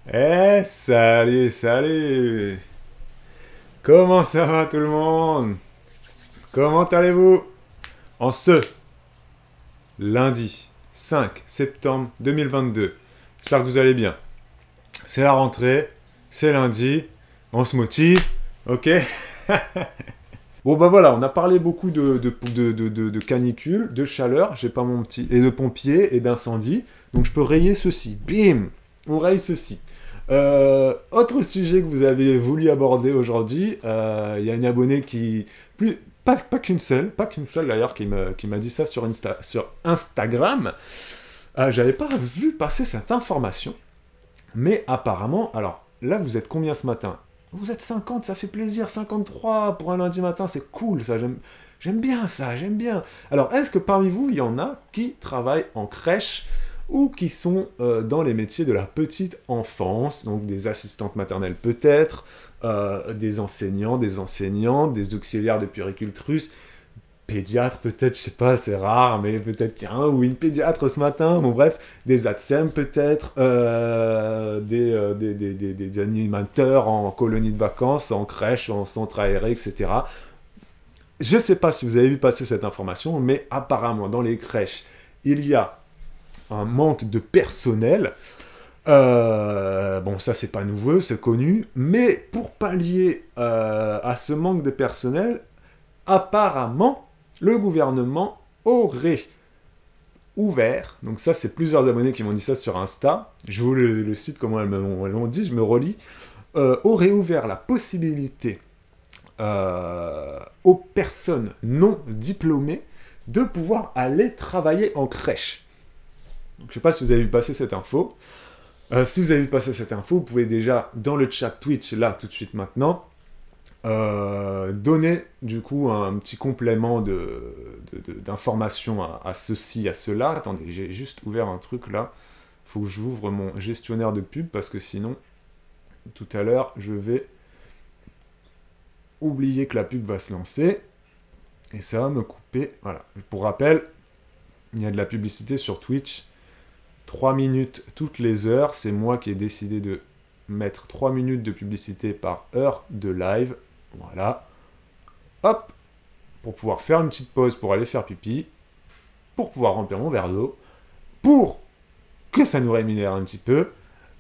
Salut, salut! Comment ça va tout le monde? Comment allez-vous? En ce lundi 5 septembre 2022. J'espère que vous allez bien. C'est la rentrée, c'est lundi, on se motive, ok? Bon bah voilà, on a parlé beaucoup de canicule, de chaleur, j'ai pas mon petit... et de pompiers et d'incendie, donc je peux rayer ceci. Bim! On raye ceci. Autre sujet que vous avez voulu aborder aujourd'hui, il y a une abonnée qui... pas qu'une seule, d'ailleurs, qui m'a dit ça sur Instagram. J'avais pas vu passer cette information, mais apparemment, alors là vous êtes combien ce matin? Vous êtes 50, ça fait plaisir, 53 pour un lundi matin, c'est cool ça, j'aime bien ça, j'aime bien. Alors est-ce que parmi vous, il y en a qui travaillent en crèche ou qui sont dans les métiers de la petite enfance, donc des assistantes maternelles peut-être, des enseignants, des auxiliaires de puéricultrices, pédiatres peut-être, je sais pas, c'est rare, mais peut-être qu'il y a un ou une pédiatre ce matin, bon bref, des ATSEM peut-être, des animateurs en colonie de vacances, en crèche, en centre aéré, etc. Je sais pas si vous avez vu passer cette information, mais apparemment dans les crèches, il y a un manque de personnel. Bon, ça c'est pas nouveau, c'est connu, mais pour pallier à ce manque de personnel, apparemment, le gouvernement aurait ouvert, donc ça c'est plusieurs abonnés qui m'ont dit ça sur Insta, je vous le cite comment elles l'ont dit, je me relis, aurait ouvert la possibilité aux personnes non diplômées de pouvoir aller travailler en crèche. Donc, je ne sais pas si vous avez vu passer cette info. Si vous avez vu passer cette info, vous pouvez déjà, dans le chat Twitch, là, tout de suite maintenant, donner, du coup, un petit complément d'informations à ceci, à cela. Attendez, j'ai juste ouvert un truc, là. Il faut que j'ouvre mon gestionnaire de pub, parce que sinon, tout à l'heure, je vais oublier que la pub va se lancer. Et ça va me couper. Voilà. Pour rappel, il y a de la publicité sur Twitch. 3 minutes toutes les heures. C'est moi qui ai décidé de mettre 3 minutes de publicité par heure de live. Voilà. Hop. Pour pouvoir faire une petite pause pour aller faire pipi. Pour pouvoir remplir mon verre d'eau. Pour que ça nous rémunère un petit peu.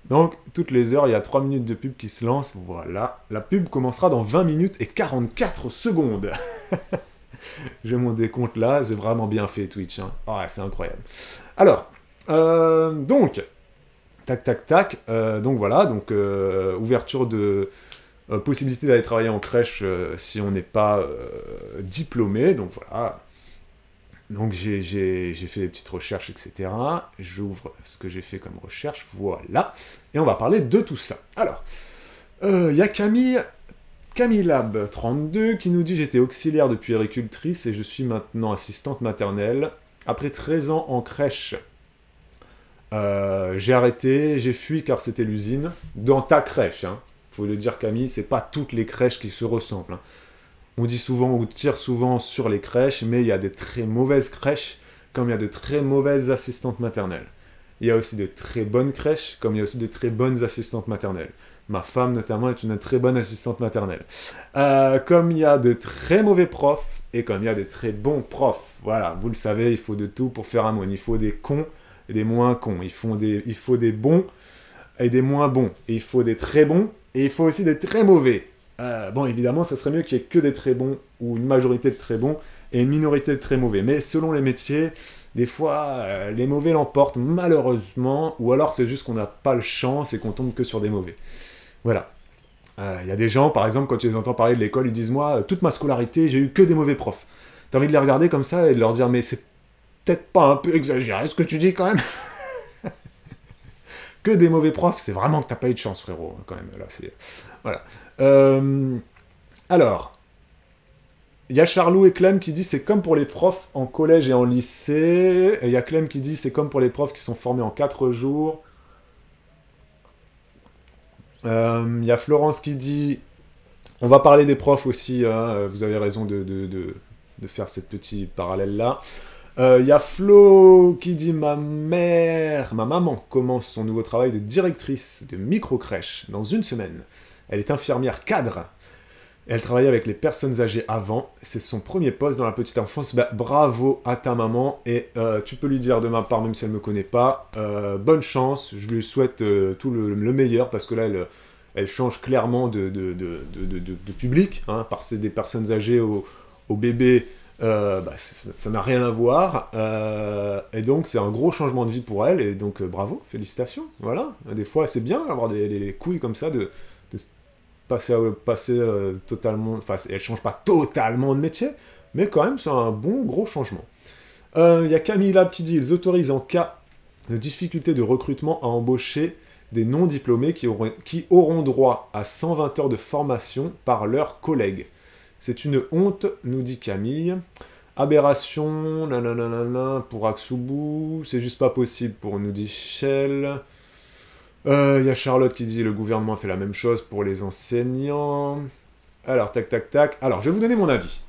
Donc, toutes les heures, il y a 3 minutes de pub qui se lancent. Voilà. La pub commencera dans 20 minutes et 44 secondes. J'ai mon décompte là. C'est vraiment bien fait, Twitch. Hein. Oh, ouais, c'est incroyable. Alors, donc, tac, tac, tac. Donc voilà. Donc, ouverture de possibilité d'aller travailler en crèche si on n'est pas diplômé. Donc voilà. Donc j'ai fait des petites recherches, etc. J'ouvre ce que j'ai fait comme recherche, voilà. Et on va parler de tout ça. Alors, il y a Camillab32 qui nous dit « J'étais auxiliaire de puéricultrice et je suis maintenant assistante maternelle. Après 13 ans en crèche, j'ai arrêté, j'ai fui car c'était l'usine. Dans ta crèche, hein. Faut le dire Camille, c'est pas toutes les crèches qui se ressemblent. Hein. On dit souvent, on tire souvent sur les crèches, mais il y a des très mauvaises crèches, comme il y a de très mauvaises assistantes maternelles. Il y a aussi de très bonnes crèches, comme il y a aussi de très bonnes assistantes maternelles. Ma femme, notamment, est une très bonne assistante maternelle. Comme il y a de très mauvais profs, et comme il y a de très bons profs. Voilà, vous le savez, il faut de tout pour faire un monde. Il faut des cons et des moins cons. Il faut des bons et des moins bons. Et il faut des très bons, et il faut aussi des très mauvais. Bon, évidemment, ça serait mieux qu'il n'y ait que des très bons, ou une majorité de très bons, et une minorité de très mauvais. Mais selon les métiers, des fois, les mauvais l'emportent, malheureusement, ou alors c'est juste qu'on n'a pas le chance et qu'on tombe que sur des mauvais. Voilà. Il y a des gens, par exemple, quand tu les entends parler de l'école, ils disent « Moi, toute ma scolarité, j'ai eu que des mauvais profs. » T'as envie de les regarder comme ça et de leur dire « Mais c'est peut-être pas un peu exagéré ce que tu dis quand même ?» Que des mauvais profs, c'est vraiment que t'as pas eu de chance, frérot, quand même. Là, c'est... Voilà. Alors, il y a Charlot et Clem qui dit c'est comme pour les profs en collège et en lycée. Et il y a Clem qui dit c'est comme pour les profs qui sont formés en 4 jours. Il y a Florence qui dit on va parler des profs aussi, hein, vous avez raison de faire cette petit parallèle là. Il y a Flo qui dit ma maman commence son nouveau travail de directrice de micro-crèche dans une semaine. Elle est infirmière cadre. Elle travaillait avec les personnes âgées avant. C'est son premier poste dans la petite enfance. Bah, bravo à ta maman. Et tu peux lui dire de ma part, même si elle ne me connaît pas, bonne chance. Je lui souhaite tout le meilleur parce que là, elle change clairement de public. Hein, passer des personnes âgées aux bébés, bah, ça n'a rien à voir. Et donc, c'est un gros changement de vie pour elle. Et donc, bravo, félicitations. Voilà. Des fois, c'est bien d'avoir des couilles comme ça de passer totalement... Enfin, elle change pas totalement de métier, mais quand même, c'est un bon gros changement. Il y a Camille Lab qui dit « Ils autorisent en cas de difficulté de recrutement à embaucher des non-diplômés qui auront droit à 120 heures de formation par leurs collègues. C'est une honte, nous dit Camille. Aberration, nanana, pour Aksubu, c'est juste pas possible pour nous dit Shell. Il y a Charlotte qui dit « Le gouvernement fait la même chose pour les enseignants. » Alors, tac, tac, tac. Alors, je vais vous donner mon avis.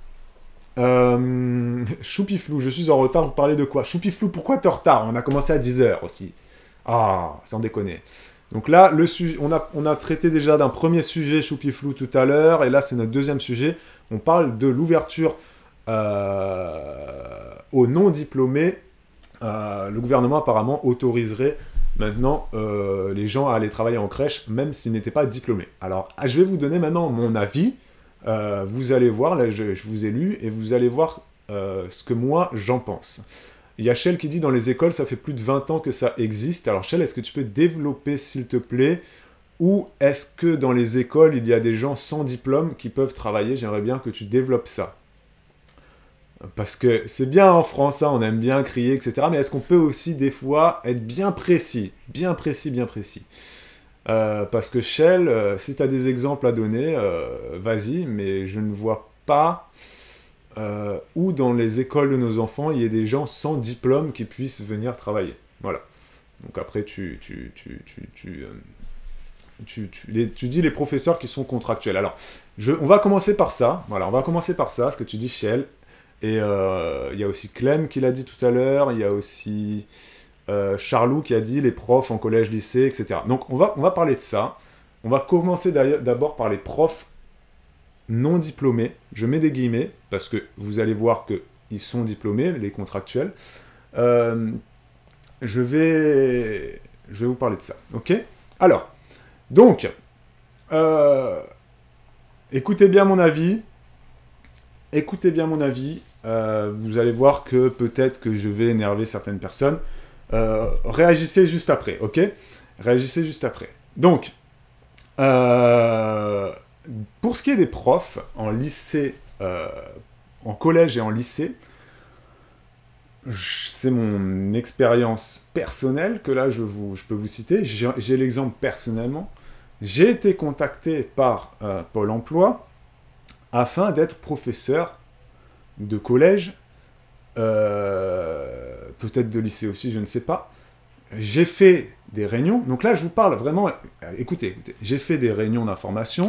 Choupiflou, je suis en retard, vous parlez de quoi? Choupiflou, pourquoi t'es en retard? On a commencé à 10h aussi. Ah, sans déconner. Donc là, le sujet, on a traité déjà d'un premier sujet Choupiflou tout à l'heure, et là, c'est notre deuxième sujet. On parle de l'ouverture aux non-diplômés. Le gouvernement, apparemment, autoriserait maintenant les gens à aller travailler en crèche, même s'ils n'étaient pas diplômés. Alors, je vais vous donner maintenant mon avis. Vous allez voir, là, je vous ai lu, et vous allez voir ce que moi, j'en pense. Il y a Shell qui dit « Dans les écoles, ça fait plus de 20 ans que ça existe. » Alors, Shell, est-ce que tu peux développer, s'il te plaît? Ou est-ce que dans les écoles, il y a des gens sans diplôme qui peuvent travailler? J'aimerais bien que tu développes ça. Parce que c'est bien en France, hein, on aime bien crier, etc. Mais est-ce qu'on peut aussi, des fois, être bien précis? Bien précis, bien précis. Parce que Shell, si tu as des exemples à donner, vas-y, mais je ne vois pas où dans les écoles de nos enfants, il y ait des gens sans diplôme qui puissent venir travailler. Voilà. Donc après, tu dis les professeurs qui sont contractuels. Alors, on va commencer par ça. Voilà, on va commencer par ça, ce que tu dis, Shell. Et il y a aussi Clem qui l'a dit tout à l'heure. Il y a aussi Charlou qui a dit les profs en collège, lycée, etc. Donc, on va parler de ça. On va commencer d'abord par les profs non diplômés. Je mets des guillemets, parce que vous allez voir qu'ils sont diplômés, les contractuels. Je vais vous parler de ça, ok? Alors, donc, écoutez bien mon avis. Écoutez bien mon avis. Vous allez voir que peut-être que je vais énerver certaines personnes. Réagissez juste après, ok? Réagissez juste après. Donc, pour ce qui est des profs en lycée, en collège et en lycée, c'est mon expérience personnelle que là je peux vous citer. J'ai l'exemple personnellement. J'ai été contacté par Pôle emploi afin d'être professeur de collège, peut-être de lycée aussi, je ne sais pas. J'ai fait des réunions, donc là je vous parle vraiment, écoutez, j'ai fait des réunions d'information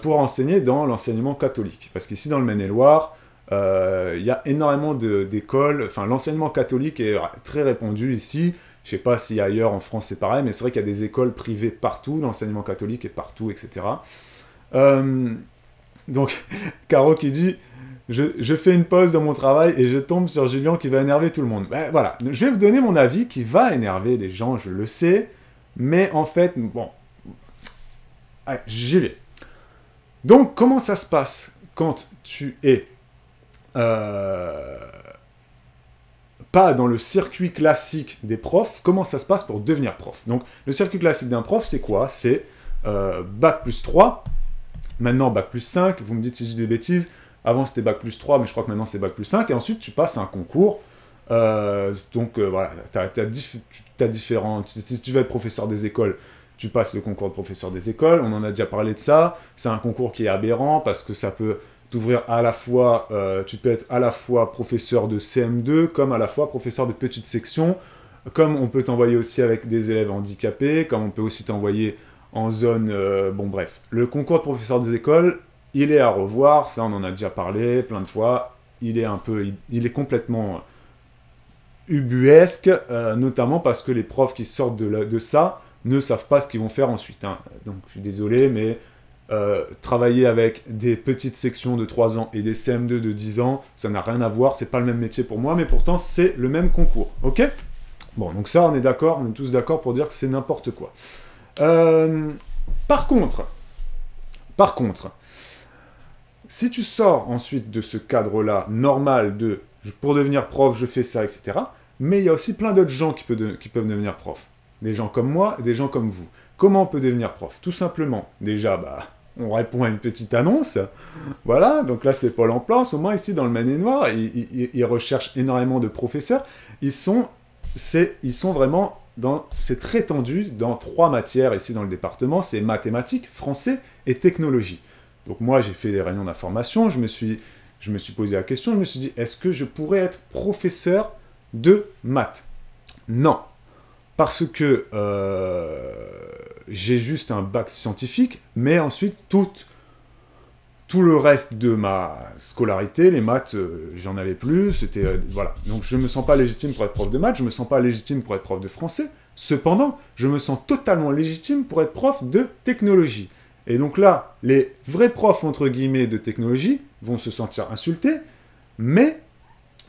pour enseigner dans l'enseignement catholique. Parce qu'ici dans le Maine-et-Loire, il y a énormément d'écoles, enfin l'enseignement catholique est très répandu ici. Je ne sais pas si ailleurs en France c'est pareil, mais c'est vrai qu'il y a des écoles privées partout, l'enseignement catholique est partout, etc. Donc, Caro qui dit « Je fais une pause dans mon travail et je tombe sur Julien qui va énerver tout le monde. » Ben voilà, je vais vous donner mon avis qui va énerver des gens, je le sais, mais en fait, bon, allez, j'y vais. Donc, comment ça se passe quand tu es pas dans le circuit classique des profs? Comment ça se passe pour devenir prof? Donc, le circuit classique d'un prof, c'est quoi? C'est Bac plus 3, maintenant Bac plus 5, vous me dites si j'ai des bêtises, avant c'était Bac plus 3, mais je crois que maintenant c'est Bac plus 5, et ensuite tu passes un concours, voilà, t'as différents, si tu veux être professeur des écoles, tu passes le concours de professeur des écoles, on en a déjà parlé de ça, c'est un concours qui est aberrant, parce que ça peut t'ouvrir à la fois, tu peux être à la fois professeur de CM2, comme à la fois professeur de petite section, comme on peut t'envoyer aussi avec des élèves handicapés, comme on peut aussi t'envoyer en zone... bon bref, le concours de professeur des écoles, il est à revoir, ça on en a déjà parlé plein de fois, il est complètement ubuesque, notamment parce que les profs qui sortent de ça ne savent pas ce qu'ils vont faire ensuite. Hein. Donc je suis désolé, mais travailler avec des petites sections de 3 ans et des CM2 de 10 ans, ça n'a rien à voir, c'est pas le même métier pour moi, mais pourtant c'est le même concours, ok? Bon, donc ça on est d'accord, on est tous d'accord pour dire que c'est n'importe quoi. Par contre, si tu sors ensuite de ce cadre-là, normal de pour devenir prof, je fais ça, etc., mais il y a aussi plein d'autres gens qui peuvent devenir prof. Des gens comme moi, des gens comme vous. Comment on peut devenir prof? Tout simplement, déjà, on répond à une petite annonce. Voilà, donc là c'est Pôle emploi. En ce moment, ici dans le Maine-et-Loire, ils recherchent énormément de professeurs. Ils sont vraiment c'est très tendu dans 3 matières ici dans le département, c'est mathématiques, français et technologie. Donc moi, j'ai fait des réunions d'information, je me suis posé la question, je me suis dit, est-ce que je pourrais être professeur de maths? Non. Parce que j'ai juste un bac scientifique, mais ensuite, tout le reste de ma scolarité, les maths, j'en avais plus, c'était... voilà. Donc je me sens pas légitime pour être prof de maths, je me sens pas légitime pour être prof de français. Cependant, je me sens totalement légitime pour être prof de technologie. Et donc là, les vrais profs, entre guillemets, de technologie vont se sentir insultés, mais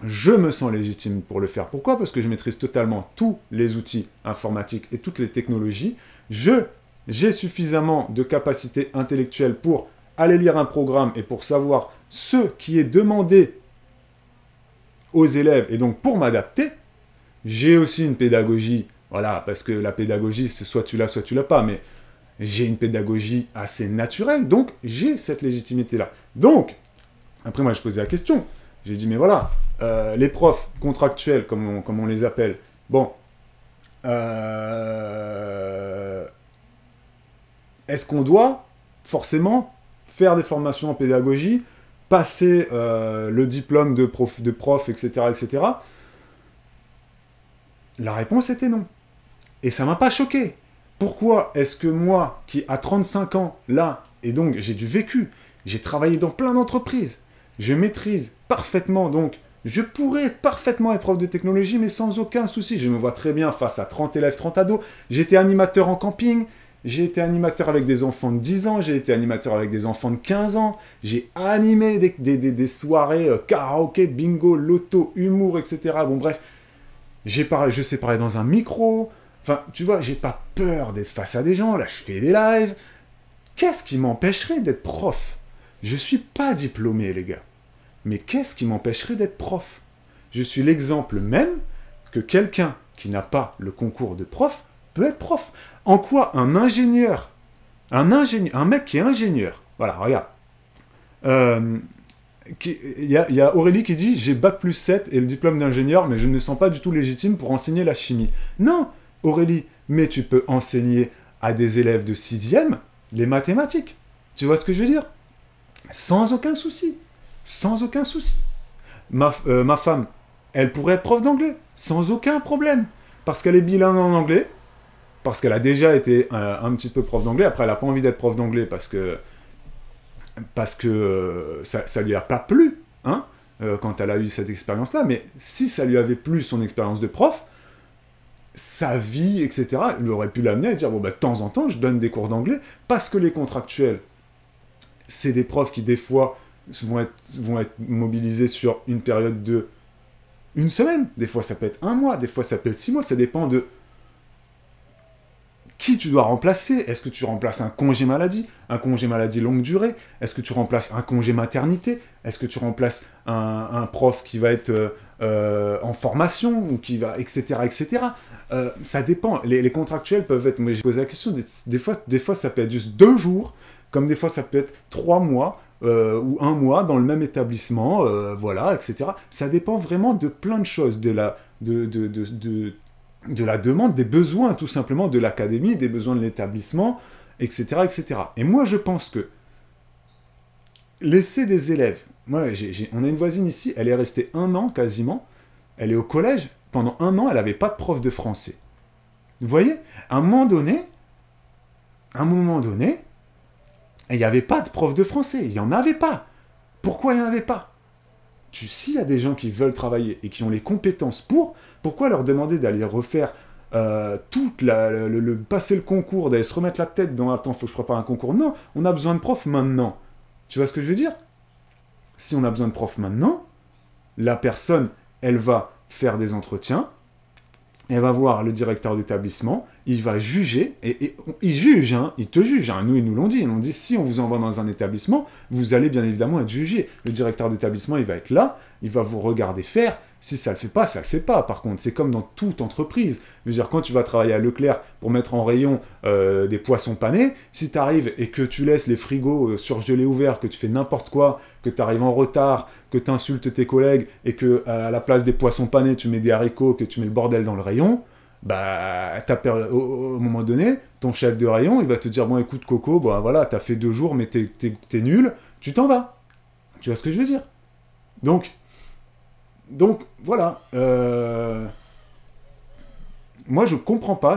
je me sens légitime pour le faire. Pourquoi? Parce que je maîtrise totalement tous les outils informatiques et toutes les technologies. J'ai suffisamment de capacité intellectuelle pour aller lire un programme et pour savoir ce qui est demandé aux élèves, et donc pour m'adapter. J'ai aussi une pédagogie, voilà, parce que la pédagogie, c'est soit tu l'as pas, mais j'ai une pédagogie assez naturelle, donc j'ai cette légitimité-là. Donc, après moi je posais la question, j'ai dit mais voilà, les profs contractuels, comme on les appelle, bon, est-ce qu'on doit forcément faire des formations en pédagogie, passer le diplôme de prof, etc., etc. La réponse était non. Et ça m'a pas choqué. Pourquoi est-ce que moi, qui a 35 ans, là, et donc j'ai du vécu, j'ai travaillé dans plein d'entreprises, je maîtrise parfaitement, donc je pourrais parfaitement être prof de technologie, mais sans aucun souci. Je me vois très bien face à 30 élèves, 30 ados. J'étais animateur en camping, j'ai été animateur avec des enfants de 10 ans, j'ai été animateur avec des enfants de 15 ans, j'ai animé des soirées karaoké, bingo, loto, humour, etc. Bon bref, je sais parler dans un micro, enfin tu vois, j'ai pas peur d'être face à des gens, là je fais des lives. Qu'est-ce qui m'empêcherait d'être prof? Je suis pas diplômé les gars, mais qu'est-ce qui m'empêcherait d'être prof? Je suis l'exemple même que quelqu'un qui n'a pas le concours de prof peut être prof. En quoi un ingénieur, un mec qui est ingénieur, voilà, regarde, il y a Aurélie qui dit « J'ai bac plus 7 et le diplôme d'ingénieur, mais je ne me sens pas du tout légitime pour enseigner la chimie. » Non, Aurélie, mais tu peux enseigner à des élèves de 6e les mathématiques. Tu vois ce que je veux dire? Sans aucun souci. Sans aucun souci. Ma femme, elle pourrait être prof d'anglais, sans aucun problème. Parce qu'elle est bilingue en anglais, parce qu'elle a déjà été un petit peu prof d'anglais. Après, elle n'a pas envie d'être prof d'anglais parce que ça lui a pas plu, hein, quand elle a eu cette expérience-là. Mais si ça lui avait plu, son expérience de prof, sa vie, etc., il aurait pu l'amener à dire, bon, bah, de temps en temps, je donne des cours d'anglais, parce que les contractuels, c'est des profs qui, des fois, vont être mobilisés sur une période de une semaine. Des fois, ça peut être 1 mois, des fois, ça peut être 6 mois, ça dépend de qui tu dois remplacer. Est-ce que tu remplaces un congé maladie longue durée? Est-ce que tu remplaces un congé maternité? Est-ce que tu remplaces un prof qui va être en formation ou qui va, etc., etc. Ça dépend. Les contractuels peuvent être... Moi, j'ai posé la question. Des fois, ça peut être juste 2 jours, comme des fois, ça peut être 3 mois ou 1 mois dans le même établissement, voilà, etc. Ça dépend vraiment de plein de choses, de la demande, des besoins tout simplement de l'académie, des besoins de l'établissement, etc., etc. Et moi, je pense que laisser des élèves... Moi, on a une voisine ici, elle est restée 1 an quasiment, elle est au collège, pendant 1 an, elle n'avait pas de prof de français. Vous voyez? À un moment donné, il n'y avait pas de prof de français, il n'y en avait pas. Pourquoi il n'y en avait pas? S'il y a des gens qui veulent travailler et qui ont les compétences pourquoi leur demander d'aller refaire passer le concours, d'aller se remettre la tête dans attends, faut que je prépare un concours. Non, on a besoin de profs maintenant. Tu vois ce que je veux dire? Si on a besoin de profs maintenant, la personne, elle va faire des entretiens, elle va voir le directeur d'établissement, il va juger, et il juge, hein, il te juge, hein, ils nous l'ont dit, ils nous ont dit, si on vous envoie dans un établissement, vous allez bien évidemment être jugé. Le directeur d'établissement, il va être là, il va vous regarder faire, si ça le fait pas, ça le fait pas. Par contre, c'est comme dans toute entreprise. Je veux dire, quand tu vas travailler à Leclerc pour mettre en rayon des poissons panés, si tu arrives et que tu laisses les frigos surgelés ouverts, que tu fais n'importe quoi, que tu arrives en retard, que tu insultes tes collègues et que à la place des poissons panés, tu mets des haricots, que tu mets le bordel dans le rayon, bah, au moment donné, ton chef de rayon, il va te dire, bon, écoute, Coco, bah, voilà, t'as fait 2 jours, mais t'es nul, tu t'en vas. Tu vois ce que je veux dire? Donc voilà. Moi, je comprends pas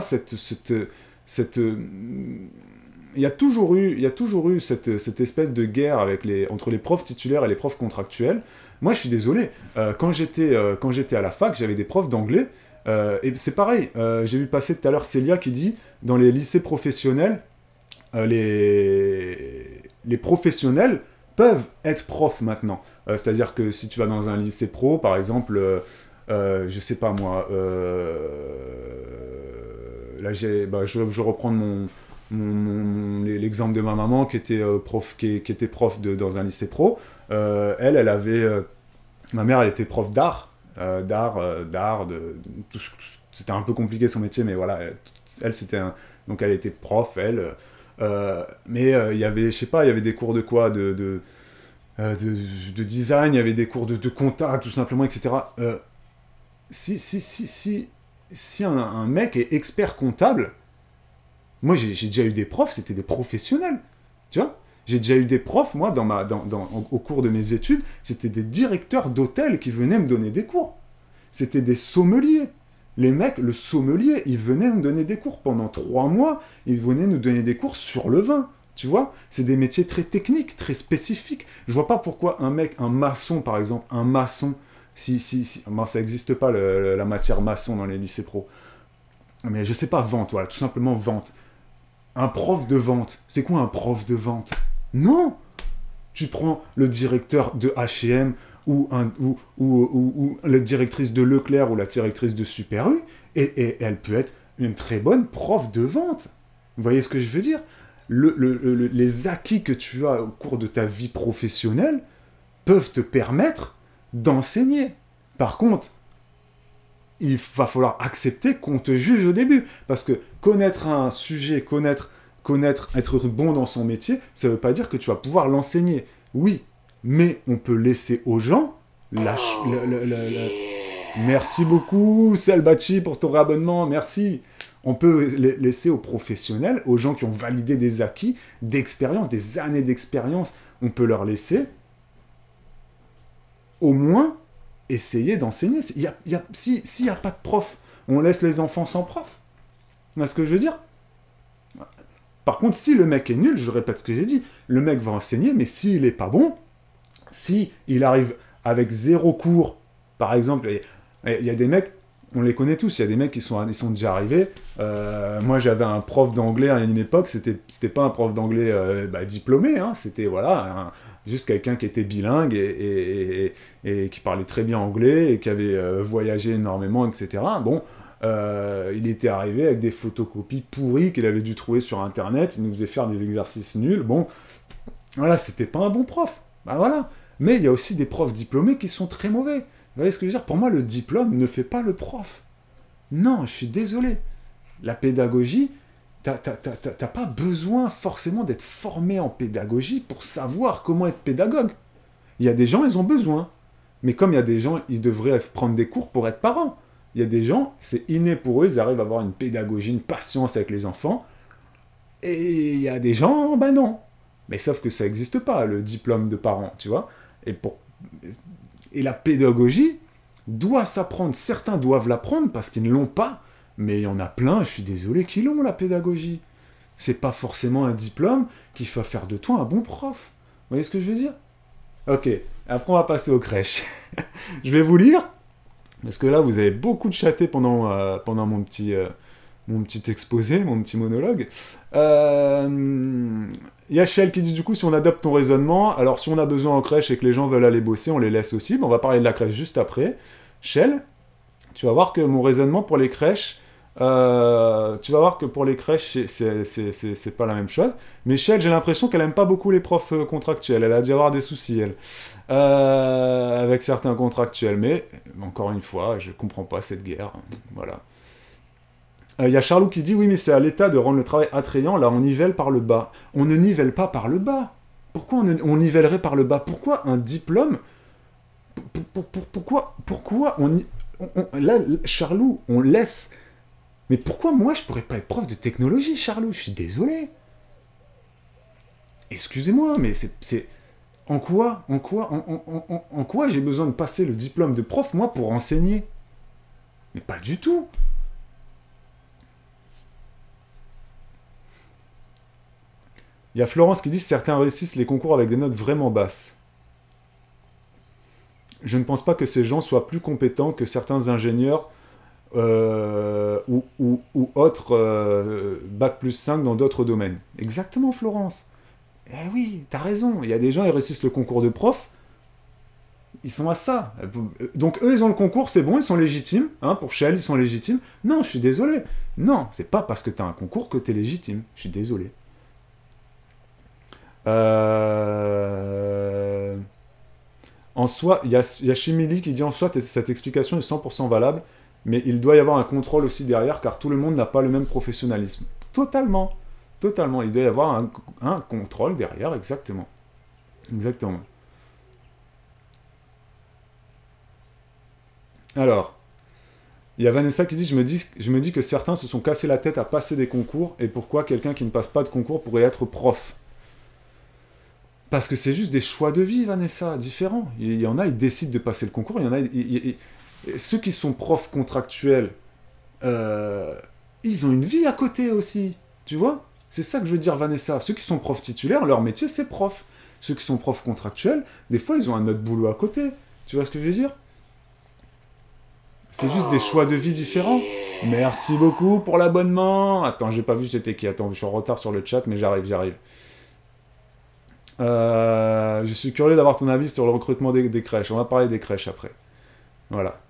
il y a toujours eu cette espèce de guerre entre les profs titulaires et les profs contractuels. Moi, je suis désolé. Quand j'étais à la fac, j'avais des profs d'anglais. Et c'est pareil. J'ai vu passer tout à l'heure Célia qui dit, dans les lycées professionnels, les professionnels peuvent être profs maintenant. C'est-à-dire que si tu vas dans un lycée pro, par exemple, je sais pas moi, là je reprends l'exemple de ma maman qui était prof, qui était prof dans un lycée pro. Elle avait, ma mère, elle était prof d'art, c'était un peu compliqué son métier, mais voilà, elle c'était donc elle était prof, mais il y avait, je sais pas, il y avait des cours de quoi, de design, il y avait des cours de compta, tout simplement, etc. Si un mec est expert comptable, moi j'ai déjà eu des profs, c'était des professionnels, tu vois. J'ai déjà eu des profs, moi, au cours de mes études, c'était des directeurs d'hôtel qui venaient me donner des cours. C'était des sommeliers. Les mecs, le sommelier, il venait me donner des cours. Pendant 3 mois, il venait nous donner des cours sur le vin. Tu vois, c'est des métiers très techniques, très spécifiques. Je vois pas pourquoi un maçon, par exemple, un maçon, bon, ça n'existe pas la matière maçon dans les lycées pro. Mais je sais pas, vente, voilà, tout simplement vente. Un prof de vente, c'est quoi un prof de vente? Non! Tu prends le directeur de H&M ou la directrice de Leclerc ou la directrice de Super U, et elle peut être une très bonne prof de vente. Vous voyez ce que je veux dire? Les acquis que tu as au cours de ta vie professionnelle peuvent te permettre d'enseigner. Par contre, il va falloir accepter qu'on te juge au début. Parce que connaître un sujet, être bon dans son métier, ça ne veut pas dire que tu vas pouvoir l'enseigner. Oui, mais on peut laisser aux gens Merci beaucoup, Selbachi, pour ton réabonnement, merci. On peut laisser aux professionnels, aux gens qui ont validé des acquis, d'expérience, des années d'expérience, on peut leur laisser au moins essayer d'enseigner. S'il n'y a pas de prof, on laisse les enfants sans prof. Tu vois ce que je veux dire? Par contre, si le mec est nul, je répète ce que j'ai dit, le mec va enseigner, mais s'il n'est pas bon, s'il arrive avec 0 cours, par exemple, il y a des mecs, on les connaît tous, il y a des mecs qui sont déjà arrivés. Moi, j'avais un prof d'anglais à une époque, c'était pas un prof d'anglais diplômé, hein, c'était voilà, juste quelqu'un qui était bilingue et qui parlait très bien anglais et qui avait voyagé énormément, etc. Bon, il était arrivé avec des photocopies pourries qu'il avait dû trouver sur Internet, il nous faisait faire des exercices nuls, bon, voilà, c'était pas un bon prof, bah voilà. Mais il y a aussi des profs diplômés qui sont très mauvais. Vous voyez ce que je veux dire? Pour moi, le diplôme ne fait pas le prof. Non, je suis désolé. La pédagogie, t'as pas besoin forcément d'être formé en pédagogie pour savoir comment être pédagogue. Il y a des gens, ils ont besoin. Mais comme il y a des gens, ils devraient prendre des cours pour être parents. Il y a des gens, c'est inné pour eux, ils arrivent à avoir une pédagogie, une patience avec les enfants. Et il y a des gens, ben non. Mais sauf que ça n'existe pas, le diplôme de parent, tu vois. Et la pédagogie doit s'apprendre. Certains doivent l'apprendre parce qu'ils ne l'ont pas. Mais il y en a plein, je suis désolé, qui l'ont, la pédagogie. C'est pas forcément un diplôme qui va faire de toi un bon prof. Vous voyez ce que je veux dire? Ok, Après, on va passer aux crèches. Je vais vous lire, parce que là, vous avez beaucoup de chatté pendant mon petit exposé, mon petit monologue. Il y a Shell qui dit du coup, si on adopte ton raisonnement, alors si on a besoin en crèche et que les gens veulent aller bosser, on les laisse aussi. Mais on va parler de la crèche juste après. Shell, tu vas voir que mon raisonnement pour les crèches, c'est pas la même chose. Mais Shell, j'ai l'impression qu'elle aime pas beaucoup les profs contractuels. Elle a dû avoir des soucis, elle, avec certains contractuels. Mais, encore une fois, je comprends pas cette guerre. Voilà. Il y a Charlot qui dit, oui, mais c'est à l'État de rendre le travail attrayant, là on nivelle par le bas. On ne nivelle pas par le bas. Pourquoi on nivellerait par le bas? Pourquoi un diplôme? Pourquoi là, Charlot, on laisse... Mais pourquoi moi je pourrais pas être prof de technologie, Charlot? Je suis désolé. Excusez-moi, mais c'est... En quoi j'ai besoin de passer le diplôme de prof, moi, pour enseigner? Mais pas du tout. Il y a Florence qui dit certains réussissent les concours avec des notes vraiment basses. Je ne pense pas que ces gens soient plus compétents que certains ingénieurs ou autres bac plus 5 dans d'autres domaines. Exactement, Florence. Eh oui, t'as raison. Il y a des gens, ils réussissent le concours de prof, ils sont à ça. Donc eux, ils ont le concours, c'est bon, ils sont légitimes. Hein, pour Shell, ils sont légitimes. Non, je suis désolé. Non, c'est pas parce que t'as un concours que t'es légitime. Je suis désolé. En soi, il y a Chimili qui dit en soi, cette explication est 100% valable, mais il doit y avoir un contrôle aussi derrière, car tout le monde n'a pas le même professionnalisme. Totalement. Totalement. Il doit y avoir un contrôle derrière, exactement. Exactement. Alors, il y a Vanessa qui dit, je me dis que certains se sont cassés la tête à passer des concours, et pourquoi quelqu'un qui ne passe pas de concours pourrait être prof? Parce que c'est juste des choix de vie, Vanessa, différents. Il y en a, ils décident de passer le concours. Il y en a, ceux qui sont profs contractuels, ils ont une vie à côté aussi. Tu vois? C'est ça que je veux dire, Vanessa. Ceux qui sont profs titulaires, leur métier, c'est prof. Ceux qui sont profs contractuels, des fois, ils ont un autre boulot à côté. Tu vois ce que je veux dire? C'est juste des choix de vie différents. Merci beaucoup pour l'abonnement. Attends, j'ai pas vu c'était qui. Attends, je suis en retard sur le chat, mais j'arrive. Je suis curieux d'avoir ton avis sur le recrutement des crèches. On va parler des crèches après. Voilà.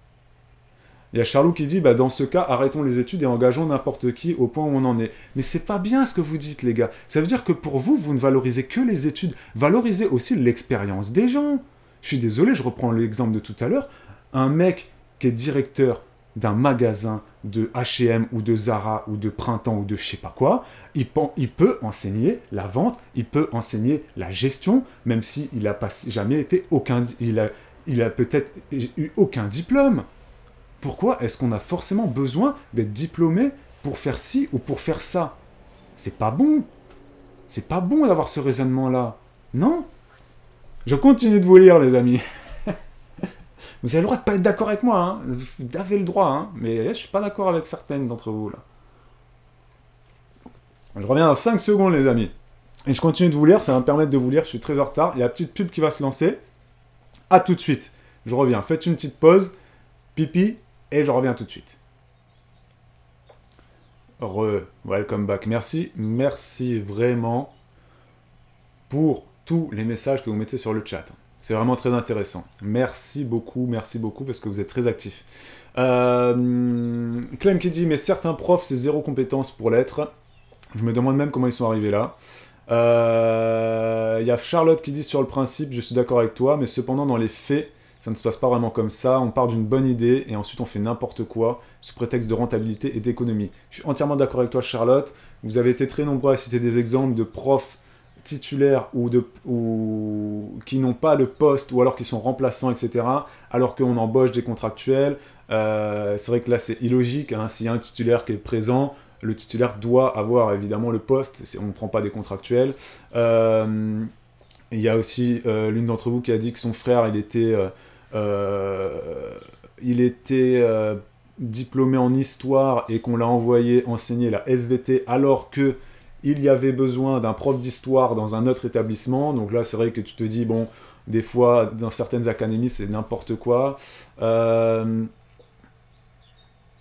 Il y a Charlot qui dit, bah, dans ce cas, arrêtons les études et engageons n'importe qui au point où on en est. Mais c'est pas bien ce que vous dites, les gars. Ça veut dire que pour vous, vous ne valorisez que les études. Valorisez aussi l'expérience des gens. Je suis désolé, je reprends l'exemple de tout à l'heure. Un mec qui est directeur d'un magasin de H&M ou de Zara ou de Printemps ou de je sais pas quoi, il peut enseigner la vente, il peut enseigner la gestion, même s'il n'a jamais été il a peut-être eu aucun diplôme. Pourquoi est-ce qu'on a forcément besoin d'être diplômé pour faire ci ou pour faire ça? C'est pas bon. C'est pas bon d'avoir ce raisonnement-là. Non? Je continue de vous lire, les amis. Vous avez le droit de pas être d'accord avec moi, hein. Vous avez le droit, hein. Mais je suis pas d'accord avec certaines d'entre vous, là. Je reviens dans 5 secondes, les amis. Et je continue de vous lire, ça va me permettre de vous lire, je suis très en retard. Il y a la petite pub qui va se lancer. A tout de suite. Je reviens. Faites une petite pause, pipi, et je reviens tout de suite. Welcome back. Merci vraiment pour tous les messages que vous mettez sur le chat. C'est vraiment très intéressant. Merci beaucoup, parce que vous êtes très actifs. Clem qui dit, mais certains profs, c'est zéro compétence pour l'être. Je me demande même comment ils sont arrivés là. Il y a Charlotte qui dit, sur le principe, je suis d'accord avec toi, mais cependant, dans les faits, ça ne se passe pas vraiment comme ça. On part d'une bonne idée et ensuite on fait n'importe quoi sous prétexte de rentabilité et d'économie. Je suis entièrement d'accord avec toi, Charlotte. Vous avez été très nombreux à citer des exemples de profs titulaires ou qui n'ont pas le poste ou alors qui sont remplaçants, etc. Alors qu'on embauche des contractuels. C'est vrai que là, c'est illogique. Hein. S'il y a un titulaire qui est présent, le titulaire doit avoir évidemment le poste. On ne prend pas des contractuels. Il y a aussi l'une d'entre vous qui a dit que son frère, il était diplômé en histoire et qu'on l'a envoyé enseigner la SVT alors que il y avait besoin d'un prof d'histoire dans un autre établissement. Donc là, c'est vrai que tu te dis, bon, Des fois, dans certaines académies, c'est n'importe quoi.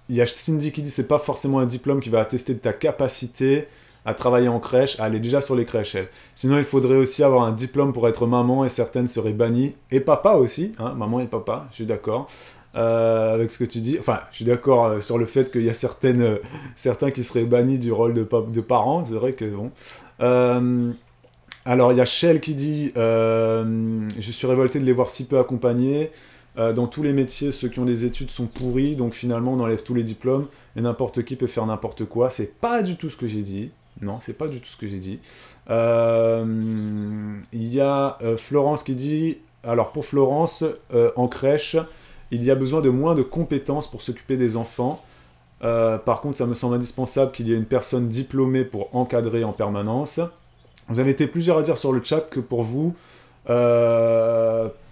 Il y a Cindy qui dit c'est pas forcément un diplôme qui va attester de ta capacité à travailler en crèche. Elle est déjà sur les crèches, elle. Sinon, il faudrait aussi avoir un diplôme pour être maman et certaines seraient bannies. Et papa aussi, hein, maman et papa, je suis d'accord avec ce que tu dis. Enfin, je suis d'accord sur le fait qu'il y a certains qui seraient bannis du rôle de parents. C'est vrai que bon. Alors, il y a Shell qui dit je suis révolté de les voir si peu accompagnés. Dans tous les métiers, ceux qui ont des études sont pourris, donc finalement on enlève tous les diplômes et n'importe qui peut faire n'importe quoi. C'est pas du tout ce que j'ai dit. Non, c'est pas du tout ce que j'ai dit. Il y a Florence qui dit, alors pour Florence, en crèche, il y a besoin de moins de compétences pour s'occuper des enfants. Par contre, ça me semble indispensable qu'il y ait une personne diplômée pour encadrer en permanence. Vous avez été plusieurs à dire sur le chat que pour vous,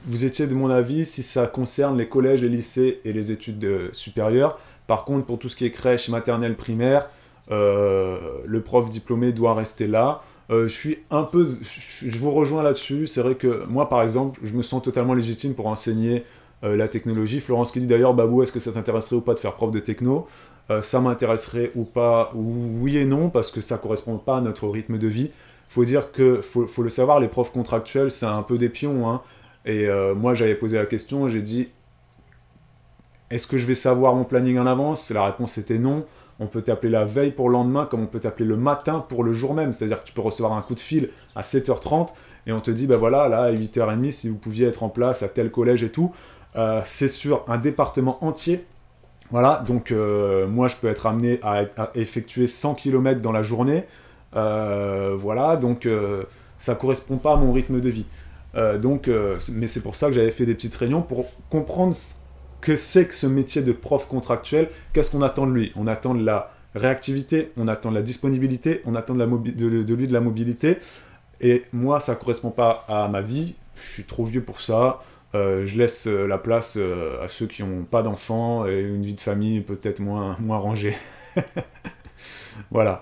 vous étiez de mon avis si ça concerne les collèges, les lycées et les études supérieures. Par contre, pour tout ce qui est crèche, maternelle, primaire, le prof diplômé doit rester là. Je vous rejoins là-dessus. C'est vrai que moi, par exemple, je me sens totalement légitime pour enseigner la technologie. Florence qui dit d'ailleurs, Babou, est-ce que ça t'intéresserait ou pas de faire prof de techno? Ça m'intéresserait ou pas? Oui et non, parce que ça correspond pas à notre rythme de vie. Faut dire que, faut le savoir, les profs contractuels, c'est un peu des pions, hein. Et moi, j'avais posé la question, j'ai dit, est-ce que je vais savoir mon planning en avance? La réponse était non. On peut t'appeler la veille pour le lendemain, comme on peut t'appeler le matin pour le jour même. C'est-à-dire que tu peux recevoir un coup de fil à 7h30, et on te dit, bah voilà, là, à 8h30, si vous pouviez être en place à tel collège et tout. C'est sur un département entier. Voilà, donc moi, je peux être amené à effectuer 100 km dans la journée. Voilà, donc ça correspond pas à mon rythme de vie. Mais c'est pour ça que j'avais fait des petites réunions pour comprendre ce que c'est que ce métier de prof contractuel. Qu'est-ce qu'on attend de lui? On attend de la réactivité, on attend de la disponibilité, on attend de lui de la mobilité. Et moi, ça correspond pas à ma vie. Je suis trop vieux pour ça. Je laisse la place à ceux qui n'ont pas d'enfants et une vie de famille peut-être moins rangée. Voilà.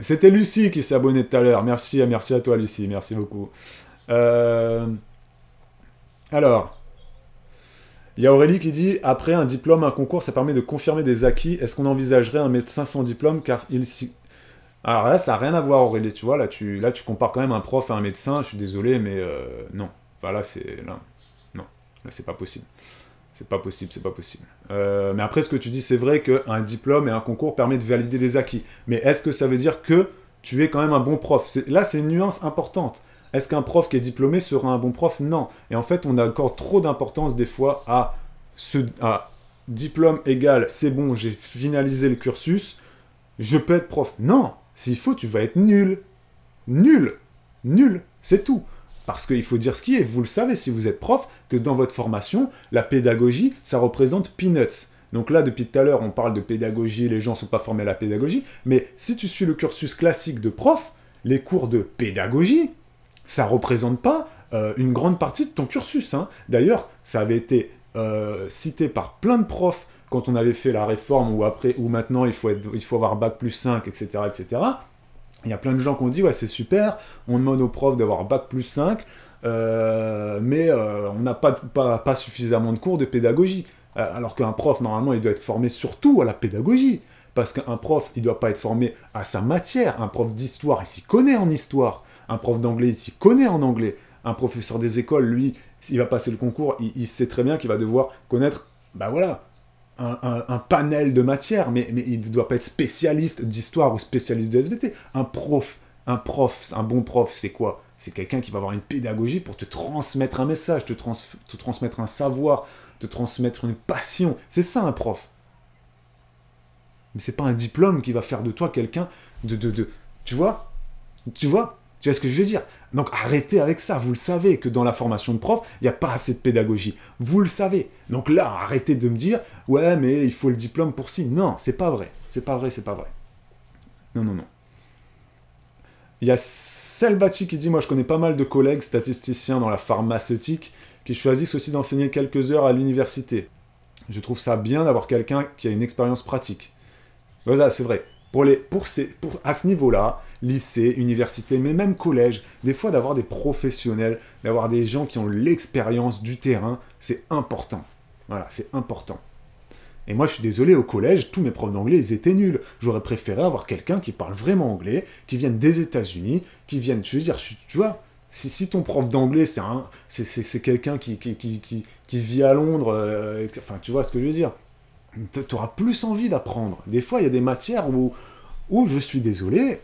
C'était Lucie qui s'est abonnée tout à l'heure. Merci à toi, Lucie. Merci beaucoup. Alors, il y a Aurélie qui dit, après un diplôme, un concours, ça permet de confirmer des acquis. Est-ce qu'on envisagerait un médecin sans diplôme car il s'y... Alors là, ça n'a rien à voir, Aurélie. Tu vois, là, tu compares quand même un prof à un médecin. Je suis désolé, mais non. Enfin, là, non. Là, c'est pas possible. C'est pas possible. Mais après, ce que tu dis, c'est vrai qu'un diplôme et un concours permettent de valider des acquis. Mais est-ce que ça veut dire que tu es quand même un bon prof? Là, c'est une nuance importante. Est-ce qu'un prof qui est diplômé sera un bon prof? Non. Et en fait, on accorde trop d'importance des fois à diplôme égal, c'est bon, j'ai finalisé le cursus, je peux être prof. Non. S'il faut, tu vas être nul. Nul. C'est tout. Parce qu'il faut dire ce qui est. Vous le savez, si vous êtes prof, que dans votre formation, la pédagogie, ça représente peanuts. Donc là, depuis tout à l'heure, on parle de pédagogie, les gens ne sont pas formés à la pédagogie, mais si tu suis le cursus classique de prof, les cours de pédagogie, ça ne représente pas une grande partie de ton cursus, hein. D'ailleurs, ça avait été cité par plein de profs quand on avait fait la réforme ou maintenant il faut avoir bac plus 5, etc., etc. Il y a plein de gens qui ont dit, ouais, c'est super, on demande aux profs d'avoir bac plus 5, mais on n'a pas suffisamment de cours de pédagogie. Alors qu'un prof, normalement, il doit être formé surtout à la pédagogie. Parce qu'un prof, il ne doit pas être formé à sa matière. Un prof d'histoire, il s'y connaît en histoire. Un prof d'anglais, il s'y connaît en anglais. Un professeur des écoles, lui, s'il va passer le concours, il sait très bien qu'il va devoir connaître, bah voilà, un panel de matières, mais il ne doit pas être spécialiste d'histoire ou spécialiste de SVT. Un bon prof, c'est quoi? C'est quelqu'un qui va avoir une pédagogie pour te transmettre un message, te transmettre un savoir, te transmettre une passion. C'est ça un prof. Mais c'est pas un diplôme qui va faire de toi quelqu'un de... Tu vois ce que je veux dire? Donc arrêtez avec ça. Vous le savez que dans la formation de prof, il n'y a pas assez de pédagogie. Vous le savez. Donc là, arrêtez de me dire « Ouais, mais il faut le diplôme pour ci. » Non, c'est pas vrai. C'est pas vrai. Non. Il y a Selbati qui dit « Moi, je connais pas mal de collègues statisticiens dans la pharmaceutique qui choisissent aussi d'enseigner quelques heures à l'université. Je trouve ça bien d'avoir quelqu'un qui a une expérience pratique. » Voilà, c'est vrai. À ce niveau-là, lycée, université, mais même collège, des fois d'avoir des professionnels, d'avoir des gens qui ont l'expérience du terrain, c'est important. Voilà, c'est important. Et moi, je suis désolé, au collège, tous mes profs d'anglais, ils étaient nuls. J'aurais préféré avoir quelqu'un qui parle vraiment anglais, qui vienne des États-Unis, qui vienne, je veux dire, tu vois, si ton prof d'anglais, c'est quelqu'un qui vit à Londres, enfin, tu vois ce que je veux dire, tu auras plus envie d'apprendre. Des fois, il y a des matières où je suis désolé,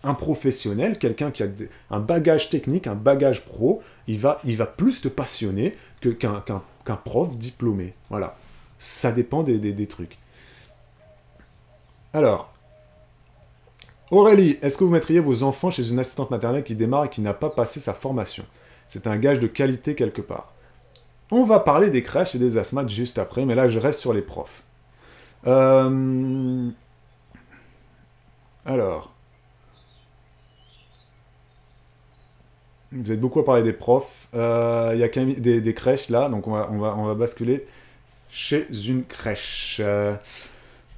un professionnel, quelqu'un qui a un bagage technique, un bagage pro, il va plus te passionner qu'un prof diplômé. Voilà. Ça dépend des trucs. Alors, Aurélie, est-ce que vous mettriez vos enfants chez une assistante maternelle qui démarre et qui n'a pas passé sa formation? C'est un gage de qualité quelque part. On va parler des crèches et des asthmates juste après, mais là je reste sur les profs. Alors, vous êtes beaucoup à parler des profs. Il y a des crèches là, donc on va basculer chez une crèche.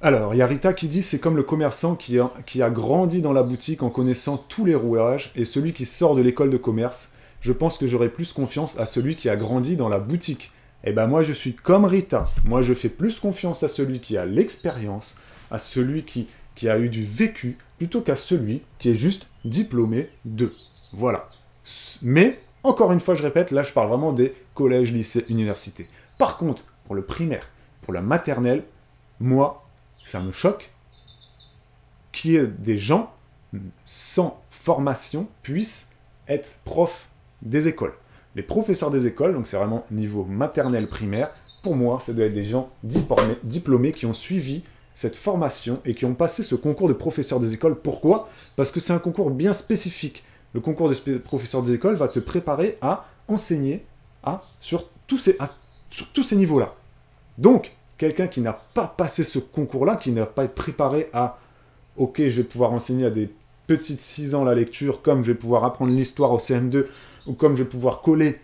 Alors, il y a Rita qui dit « C'est comme le commerçant qui a grandi dans la boutique en connaissant tous les rouages, et celui qui sort de l'école de commerce. Je pense que j'aurais plus confiance à celui qui a grandi dans la boutique. » Eh ben moi, je suis comme Rita. Moi, je fais plus confiance à celui qui a l'expérience, à celui qui a eu du vécu, plutôt qu'à celui qui est juste diplômé de. Voilà. Mais, encore une fois, je répète, là, je parle vraiment des collèges, lycées, universités. Par contre, pour le primaire, pour la maternelle, moi, ça me choque qu'il y ait des gens sans formation puissent être profs des écoles. Les professeurs des écoles, donc c'est vraiment niveau maternelle primaire, pour moi, ça doit être des gens diplômés qui ont suivi cette formation et qui ont passé ce concours de professeurs des écoles. Pourquoi? Parce que c'est un concours bien spécifique. Le concours de professeurs des écoles va te préparer à enseigner sur tous ces niveaux-là. Donc, quelqu'un qui n'a pas passé ce concours-là, qui n'a pas été préparé à « Ok, je vais pouvoir enseigner à des petites 6 ans la lecture, comme je vais pouvoir apprendre l'histoire au CM2, ou comme je vais pouvoir coller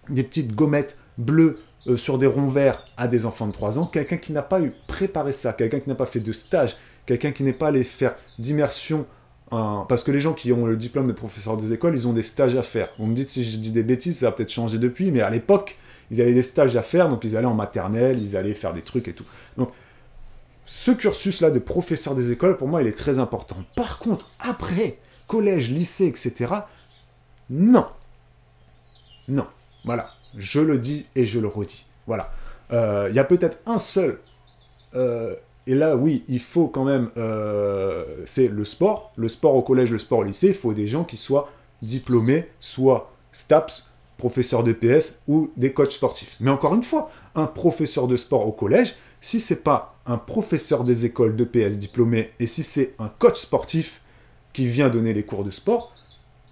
des petites gommettes bleues sur des ronds verts à des enfants de 3 ans », quelqu'un qui n'a pas eu préparé ça, quelqu'un qui n'a pas fait de stage, quelqu'un qui n'est pas allé faire d'immersion, parce que les gens qui ont le diplôme de professeur des écoles, ils ont des stages à faire. Vous me dites si je dis des bêtises, ça a peut-être changé depuis, mais à l'époque, ils avaient des stages à faire, donc ils allaient en maternelle, ils allaient faire des trucs et tout. Donc, ce cursus-là de professeur des écoles, pour moi, il est très important. Par contre, après, collège, lycée, etc., non. Non. Voilà. Je le dis et je le redis. Voilà. Il y a peut-être un seul... et là, oui, il faut quand même... c'est le sport. Le sport au collège, le sport au lycée. Il faut des gens qui soient diplômés, soit STAPS, professeur de PS ou des coachs sportifs. Mais encore une fois, un professeur de sport au collège, si c'est pas un professeur des écoles de PS diplômé et si c'est un coach sportif qui vient donner les cours de sport,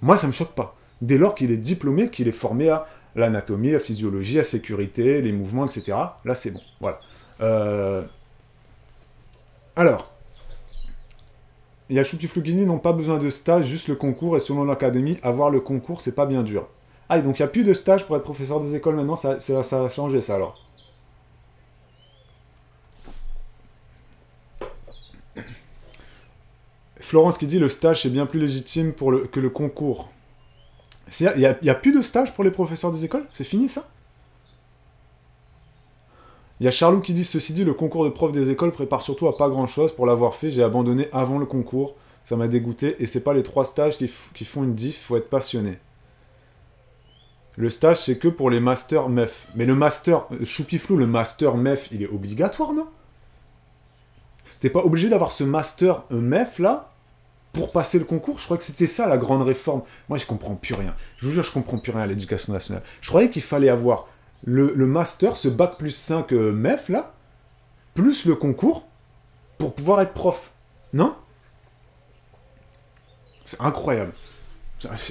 moi ça me choque pas. Dès lors qu'il est diplômé, qu'il est formé à l'anatomie, la physiologie, la sécurité, les mouvements, etc. Là c'est bon. Voilà. Alors, il y a Choupiflougini, n'ont pas besoin de stage, juste le concours, et selon l'académie, avoir le concours, c'est pas bien dur. Ah, et donc il n'y a plus de stage pour être professeur des écoles maintenant, ça a changé ça alors. Florence qui dit le stage c'est bien plus légitime que le concours. Il n'y a plus de stage pour les professeurs des écoles? C'est fini ça? Il y a Charlot qui dit ceci dit, le concours de prof des écoles prépare surtout à pas grand chose. Pour l'avoir fait, j'ai abandonné avant le concours. Ça m'a dégoûté et c'est pas les 3 stages qui font une diff, faut être passionné. Le stage, c'est que pour les masters MEF. Mais le master, Choupiflou, le master MEF, il est obligatoire, non? T'es pas obligé d'avoir ce master MEF, là, pour passer le concours? Je crois que c'était ça, la grande réforme. Moi, je comprends plus rien. Je vous jure, je comprends plus rien à l'éducation nationale. Je croyais qu'il fallait avoir le master, ce bac plus 5 MEF, là, plus le concours, pour pouvoir être prof. Non? C'est incroyable.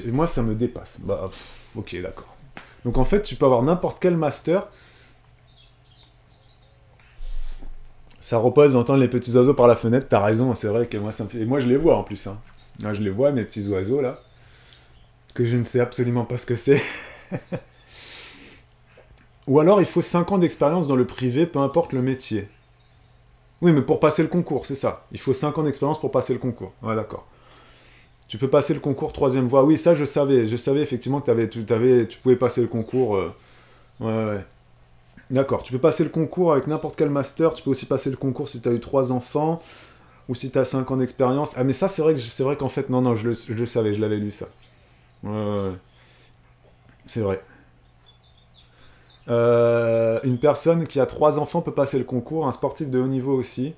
Moi, ça me dépasse. Bah, ok, d'accord. Donc en fait, tu peux avoir n'importe quel master. Ça repose d'entendre les petits oiseaux par la fenêtre, t'as raison, c'est vrai que moi ça me fait... Et moi je les vois en plus, hein. Moi je les vois, mes petits oiseaux là. Que je ne sais absolument pas ce que c'est. Ou alors il faut 5 ans d'expérience dans le privé, peu importe le métier. Oui, mais pour passer le concours, c'est ça. Il faut 5 ans d'expérience pour passer le concours. Ouais, d'accord. Tu peux passer le concours troisième voie. Oui, ça, je savais. Je savais effectivement que tu pouvais passer le concours. Ouais, ouais, ouais. D'accord. Tu peux passer le concours avec n'importe quel master. Tu peux aussi passer le concours si tu as eu 3 enfants ou si tu as 5 ans d'expérience. Ah, mais ça, c'est vrai qu'en fait, non, non, je le savais. Je l'avais lu, ça. Ouais, ouais, ouais. C'est vrai. Une personne qui a 3 enfants peut passer le concours. Un sportif de haut niveau aussi.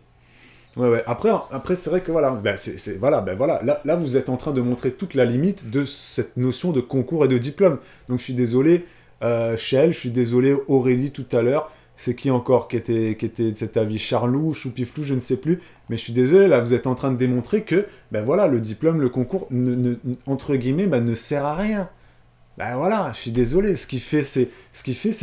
Ouais, ouais. Après c'est vrai que voilà, ben, voilà, ben voilà. Là, vous êtes en train de montrer toute la limite de cette notion de concours et de diplôme. Donc, je suis désolé, Shell, je suis désolé, Aurélie, tout à l'heure. C'est qui encore qui était de cet avis? Charlou, Choupiflou, je ne sais plus. Mais je suis désolé, là, vous êtes en train de démontrer que, ben voilà, le diplôme, le concours, entre guillemets, ben, ne sert à rien. Ben voilà, je suis désolé. Ce qui fait, c'est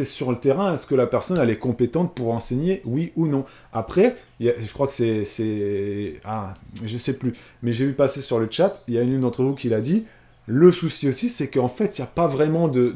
sur le terrain, est-ce que la personne elle est compétente pour enseigner, oui ou non. Après, je crois que ah, je sais plus. Mais j'ai vu passer sur le chat, il y a une d'entre vous qui l'a dit. Le souci aussi, c'est qu'en fait, il n'y a pas vraiment de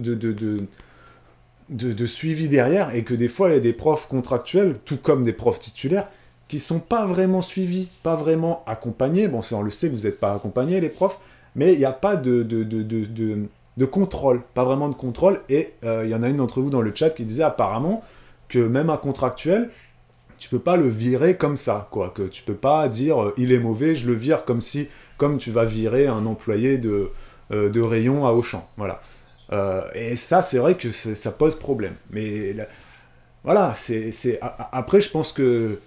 suivi derrière et que des fois, il y a des profs contractuels, tout comme des profs titulaires, qui sont pas vraiment suivis, pas vraiment accompagnés. Bon, ça, on le sait que vous n'êtes pas accompagnés, les profs, mais il n'y a pas de contrôle, pas vraiment de contrôle, et il y en a une d'entre vous dans le chat qui disait apparemment que même un contractuel, tu peux pas le virer comme ça, quoi, que tu peux pas dire il est mauvais, je le vire comme tu vas virer un employé de rayon à Auchan, voilà. Et ça, c'est vrai que ça pose problème. Mais voilà, après, je pense que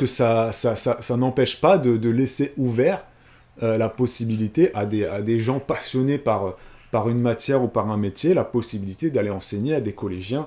ça n'empêche pas de laisser ouvert la possibilité à des gens passionnés par une matière ou par un métier, la possibilité d'aller enseigner à des collégiens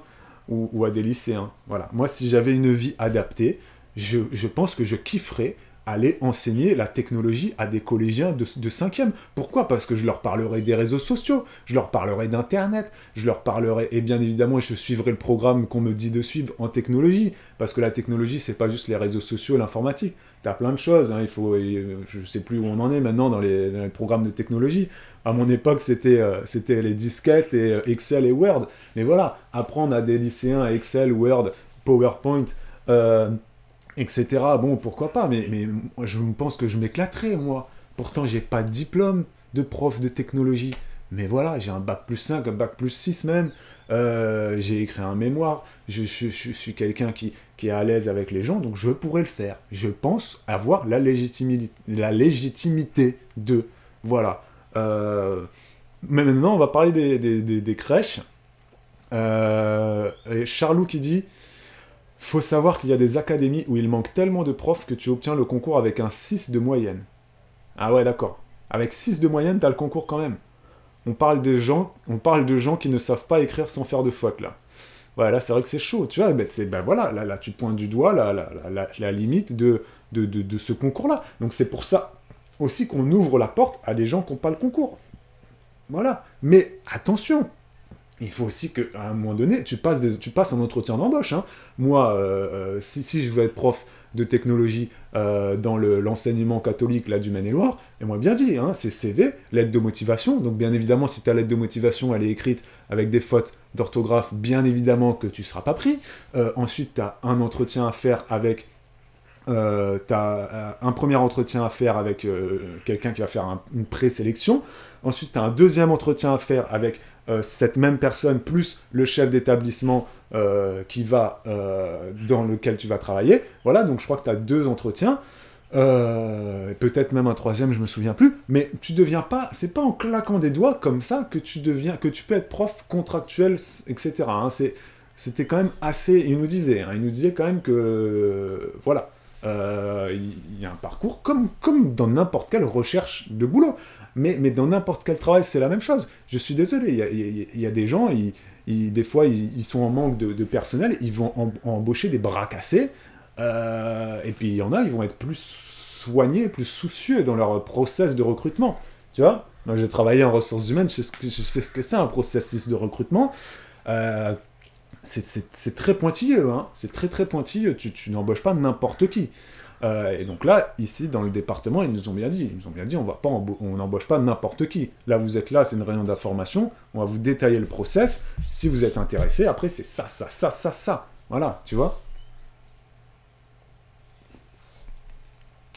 ou à des lycéens. Voilà. Moi, si j'avais une vie adaptée, je pense que je kifferais aller enseigner la technologie à des collégiens de 5e. Pourquoi? Parce que je leur parlerai des réseaux sociaux, je leur parlerai d'Internet, je leur parlerai, et bien évidemment, je suivrai le programme qu'on me dit de suivre en technologie, parce que la technologie, c'est pas juste les réseaux sociaux, l'informatique. T'as plein de choses, hein, je sais plus où on en est maintenant dans les programmes de technologie. À mon époque, c'était les disquettes et Excel et Word. Mais voilà, apprendre à des lycéens Excel, Word, PowerPoint, etc. Bon, pourquoi pas, mais je pense que je m'éclaterais, moi. Pourtant, j'ai pas de diplôme de prof de technologie. Mais voilà, j'ai un bac+5, un bac+6 même. J'ai écrit un mémoire. Je suis quelqu'un qui est à l'aise avec les gens, donc je pourrais le faire. Je pense avoir la légitimité de... Voilà. Mais maintenant, on va parler des crèches. Et Charlou qui dit... Faut savoir qu'il y a des académies où il manque tellement de profs que tu obtiens le concours avec un 6 de moyenne. Ah ouais, d'accord. Avec 6 de moyenne, t'as le concours quand même. On parle de gens qui ne savent pas écrire sans faire de faute, là. Ouais, là, c'est vrai que c'est chaud, tu vois. Voilà, là, tu pointes du doigt la limite de ce concours-là. Donc c'est pour ça aussi qu'on ouvre la porte à des gens qui n'ont pas le concours. Voilà. Mais attention, il faut aussi qu'à un moment donné, tu passes un entretien d'embauche. Hein. Moi, si je veux être prof de technologie dans l'enseignement catholique là, du Maine-et-Loire, et moi bien dit, hein, c'est CV, lettre de motivation. Donc bien évidemment, si ta lettre de motivation elle est écrite avec des fautes d'orthographe, bien évidemment que tu ne seras pas pris. Ensuite, tu as un entretien à faire avec... t'as un premier entretien à faire avec quelqu'un qui va faire une présélection. Ensuite, tu as un deuxième entretien à faire avec cette même personne, plus le chef d'établissement dans lequel tu vas travailler. Voilà, donc je crois que tu as 2 entretiens. Peut-être même un troisième, je me souviens plus. Mais tu deviens pas... C'est pas en claquant des doigts comme ça que tu peux être prof contractuel, etc. Hein. C'était quand même assez... Il nous disait quand même que... voilà. Il y a un parcours comme dans n'importe quelle recherche de boulot. Mais dans n'importe quel travail, c'est la même chose. Je suis désolé, il y a des gens, des fois, ils sont en manque de personnel, ils vont embaucher des bras cassés, et puis il y en a, ils vont être plus soignés, plus soucieux dans leur process de recrutement. Tu vois? Moi, j'ai travaillé en ressources humaines, je sais ce que c'est un processus de recrutement. C'est très pointilleux, hein. C'est très très pointilleux, tu n'embauches pas n'importe qui. Et donc là, ici, dans le département, ils nous ont bien dit, on n'embauche pas n'importe qui. Là, vous êtes là, c'est une réunion d'information, on va vous détailler le process, si vous êtes intéressé, après c'est ça. Voilà, tu vois.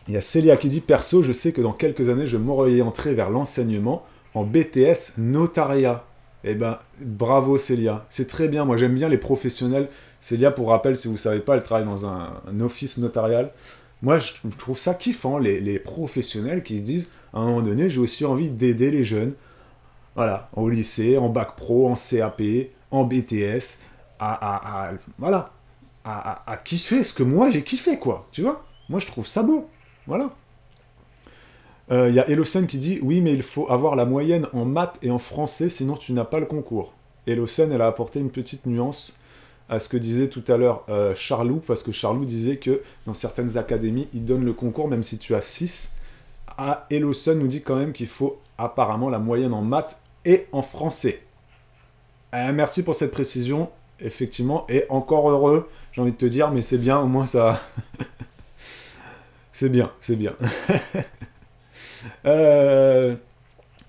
Il y a Célia qui dit, perso, je sais que dans quelques années, je m'orienterai vers l'enseignement en BTS notariat. Eh ben, bravo Célia. C'est très bien, moi j'aime bien les professionnels. Célia, pour rappel, si vous ne savez pas, elle travaille dans un office notarial. Moi, je trouve ça kiffant, les professionnels qui se disent, à un moment donné, j'ai aussi envie d'aider les jeunes. Voilà, au lycée, en bac pro, en CAP, en BTS, voilà, à kiffer ce que moi j'ai kiffé, quoi. Tu vois? Moi, je trouve ça beau. Voilà. Il y a Elosun qui dit, oui, mais il faut avoir la moyenne en maths et en français, sinon tu n'as pas le concours. Elosun, elle a apporté une petite nuance à ce que disait tout à l'heure Charlou, parce que Charlou disait que dans certaines académies, ils donnent le concours même si tu as 6. Elosun nous dit quand même qu'il faut apparemment la moyenne en maths et en français. Merci pour cette précision, effectivement, et encore heureux, j'ai envie de te dire, mais c'est bien, au moins ça... c'est bien, c'est bien.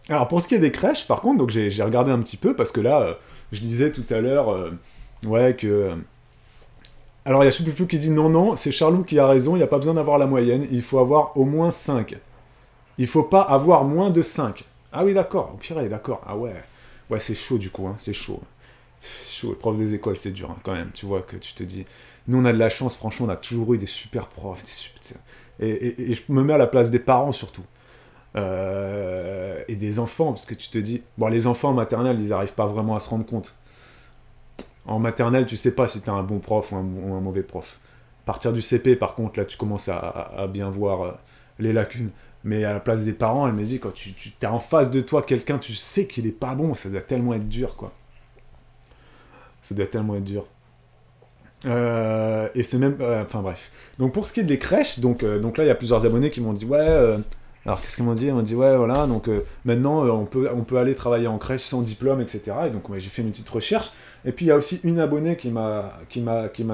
Alors, pour ce qui est des crèches, par contre, donc j'ai regardé un petit peu, parce que là, je disais tout à l'heure, ouais, que... Alors, il y a Choupifou qui dit, non, non, c'est Charlou qui a raison, il n'y a pas besoin d'avoir la moyenne, il faut avoir au moins 5. Il faut pas avoir moins de 5. Ah oui, d'accord, au pire, d'accord, ah ouais. Ouais, c'est chaud, du coup, hein, c'est chaud. Chaud, le prof des écoles, c'est dur, hein, quand même, tu vois, que tu te dis... Nous, on a de la chance, franchement, on a toujours eu des super profs, et je me mets à la place des parents, surtout. Et des enfants, parce que tu te dis... Bon, les enfants en maternelle, ils n'arrivent pas vraiment à se rendre compte. En maternelle, tu sais pas si t'as un bon prof ou un mauvais prof. À partir du CP, par contre, là, tu commences à bien voir les lacunes. Mais à la place des parents, elle me dit, quand tu t'es en face de toi quelqu'un, tu sais qu'il est pas bon, ça doit tellement être dur, quoi. Ça doit tellement être dur. Et c'est même... enfin, bref. Donc, pour ce qui est des crèches, donc là, il y a plusieurs abonnés qui m'ont dit, ouais... alors, qu'est-ce qu'ils m'ont dit? Ils m'ont dit, ouais, voilà, donc maintenant, on peut aller travailler en crèche sans diplôme, etc. Et donc, j'ai fait une petite recherche. Et puis, il y a aussi une abonnée qui m'a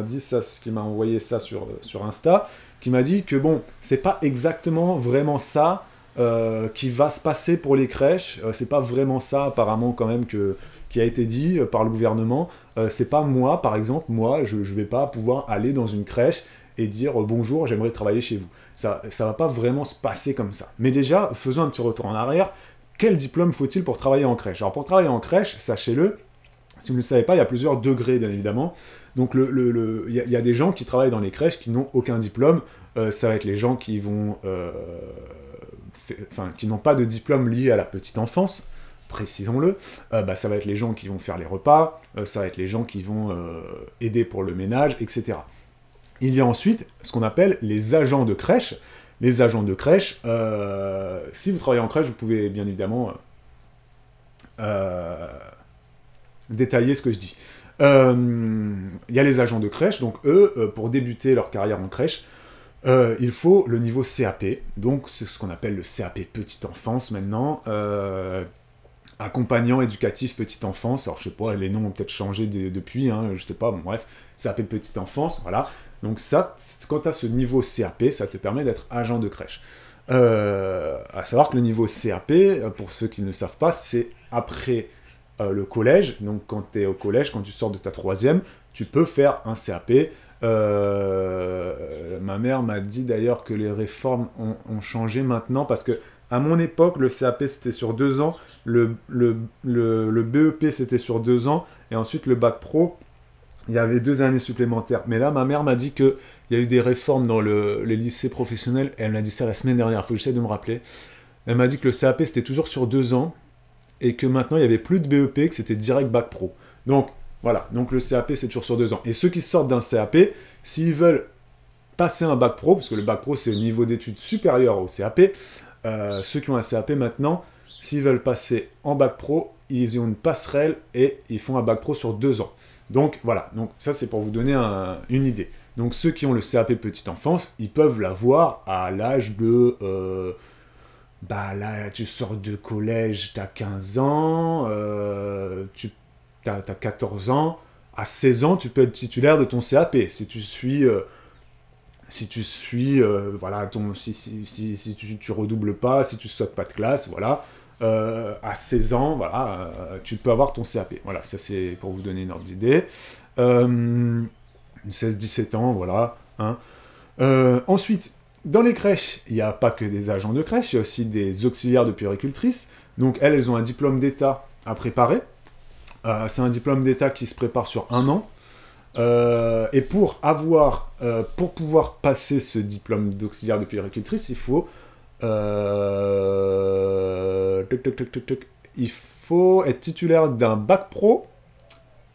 dit ça, qui m'a envoyé ça sur Insta, qui m'a dit que, bon, c'est pas exactement vraiment ça qui va se passer pour les crèches. C'est pas vraiment ça, apparemment, quand même, qui a été dit par le gouvernement. C'est pas moi, par exemple, moi, je vais pas pouvoir aller dans une crèche et dire bonjour, j'aimerais travailler chez vous. Ça va pas vraiment se passer comme ça. Mais déjà, faisons un petit retour en arrière. Quel diplôme faut-il pour travailler en crèche? Alors pour travailler en crèche, sachez-le, si vous ne le savez pas, il y a plusieurs degrés, bien évidemment. Donc il y a des gens qui travaillent dans les crèches qui n'ont aucun diplôme. Ça va être les gens qui vont... qui n'ont pas de diplôme lié à la petite enfance, précisons-le. Ça va être les gens qui vont faire les repas, ça va être les gens qui vont aider pour le ménage, etc. Il y a ensuite ce qu'on appelle les agents de crèche. Les agents de crèche, si vous travaillez en crèche, vous pouvez bien évidemment détailler ce que je dis. Il y a les agents de crèche, donc eux, pour débuter leur carrière en crèche, il faut le niveau CAP, donc c'est ce qu'on appelle le CAP petite enfance maintenant, accompagnant éducatif petite enfance, alors je sais pas, les noms ont peut-être changé depuis, hein, je sais pas, bon, bref, CAP petite enfance, voilà. Donc ça, quand tu as ce niveau CAP, ça te permet d'être agent de crèche. À savoir que le niveau CAP, pour ceux qui ne savent pas, c'est après le collège. Donc quand tu es au collège, quand tu sors de ta 3e, tu peux faire un CAP. Ma mère m'a dit d'ailleurs que les réformes ont changé maintenant, parce que à mon époque, le CAP c'était sur 2 ans, le BEP c'était sur 2 ans, et ensuite le bac pro, il y avait 2 années supplémentaires. Mais là, ma mère m'a dit qu'il y a eu des réformes dans les lycées professionnels, et elle m'a dit ça la semaine dernière, il faut que j'essaie de me rappeler. Elle m'a dit que le CAP c'était toujours sur 2 ans, et que maintenant il n'y avait plus de BEP, que c'était direct bac pro. Donc voilà, donc le CAP c'est toujours sur 2 ans. Et ceux qui sortent d'un CAP, s'ils veulent passer un bac pro, parce que le bac pro c'est le niveau d'études supérieur au CAP, ceux qui ont un CAP maintenant, s'ils veulent passer en bac pro, ils ont une passerelle et ils font un bac pro sur 2 ans. Donc voilà, donc ça c'est pour vous donner une idée. Donc ceux qui ont le CAP petite enfance, ils peuvent l'avoir à l'âge de... là tu sors de collège, t'as 15 ans, t'as 14 ans, à 16 ans tu peux être titulaire de ton CAP. Si tu suis... voilà, si tu redoubles pas, si tu sautes pas de classe, voilà, à 16 ans, voilà, tu peux avoir ton CAP. Voilà, ça c'est pour vous donner une ordre d'idée. 16-17 ans, voilà. Hein. Ensuite, dans les crèches, il n'y a pas que des agents de crèche, il y a aussi des auxiliaires de puéricultrices. Donc elles ont un diplôme d'État à préparer. C'est un diplôme d'État qui se prépare sur 1 an. Et pour pouvoir passer ce diplôme d'auxiliaire de puéricultrice, il faut il faut être titulaire d'un bac pro,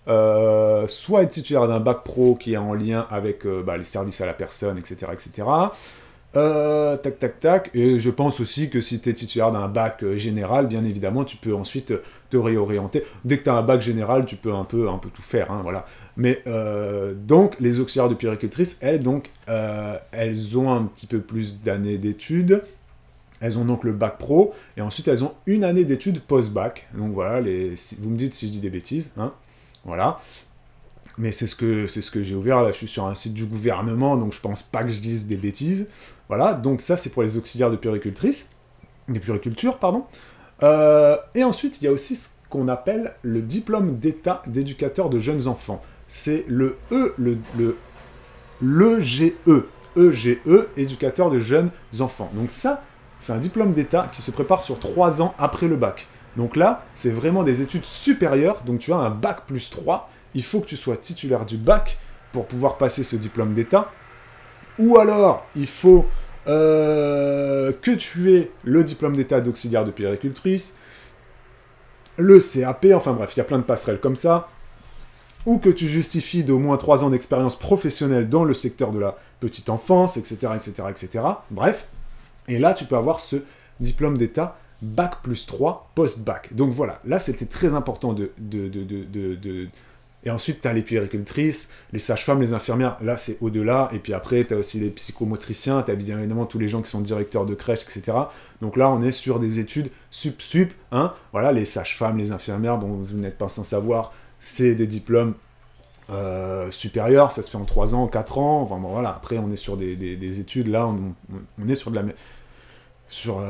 soit être titulaire d'un bac pro qui est en lien avec les services à la personne, etc., etc. Et je pense aussi que si tu es titulaire d'un bac général, bien évidemment, tu peux ensuite te réorienter. Dès que tu as un bac général, tu peux un peu tout faire, hein, voilà. Mais donc, les auxiliaires de puéricultrices, elles ont un petit peu plus d'années d'études. Elles ont donc le bac pro, et ensuite elles ont 1 année d'études post-bac. Donc voilà, vous me dites si je dis des bêtises, hein, voilà. Mais c'est ce que j'ai ouvert, là je suis sur un site du gouvernement, donc je pense pas que je dise des bêtises. Voilà, donc ça c'est pour les auxiliaires de puéricultrices, des puéricultures, pardon. Et ensuite, il y a aussi ce qu'on appelle le diplôme d'État d'éducateur de jeunes enfants. C'est l'EGE, éducateur de jeunes enfants. Donc ça, c'est un diplôme d'État qui se prépare sur 3 ans après le bac. Donc là, c'est vraiment des études supérieures, donc tu as un bac plus 3, il faut que tu sois titulaire du bac pour pouvoir passer ce diplôme d'État. Ou alors, il faut que tu aies le diplôme d'État d'auxiliaire de puéricultrice, le CAP, enfin bref, il y a plein de passerelles comme ça, ou que tu justifies d'au moins 3 ans d'expérience professionnelle dans le secteur de la petite enfance, etc., etc., etc. Bref, et là, tu peux avoir ce diplôme d'État bac plus 3 post-bac. Donc voilà, là, c'était très important Et ensuite, tu as les puéricultrices, les sages-femmes, les infirmières, là, c'est au-delà. Et puis après, tu as aussi les psychomotriciens, tu as bien évidemment tous les gens qui sont directeurs de crèche, etc. Donc là, on est sur des études sup, hein. Voilà, les sages-femmes, les infirmières, bon, vous n'êtes pas sans savoir, c'est des diplômes supérieurs, ça se fait en 3 ans, 4 ans. Enfin, bon, voilà, après, on est sur des études, là, on est sur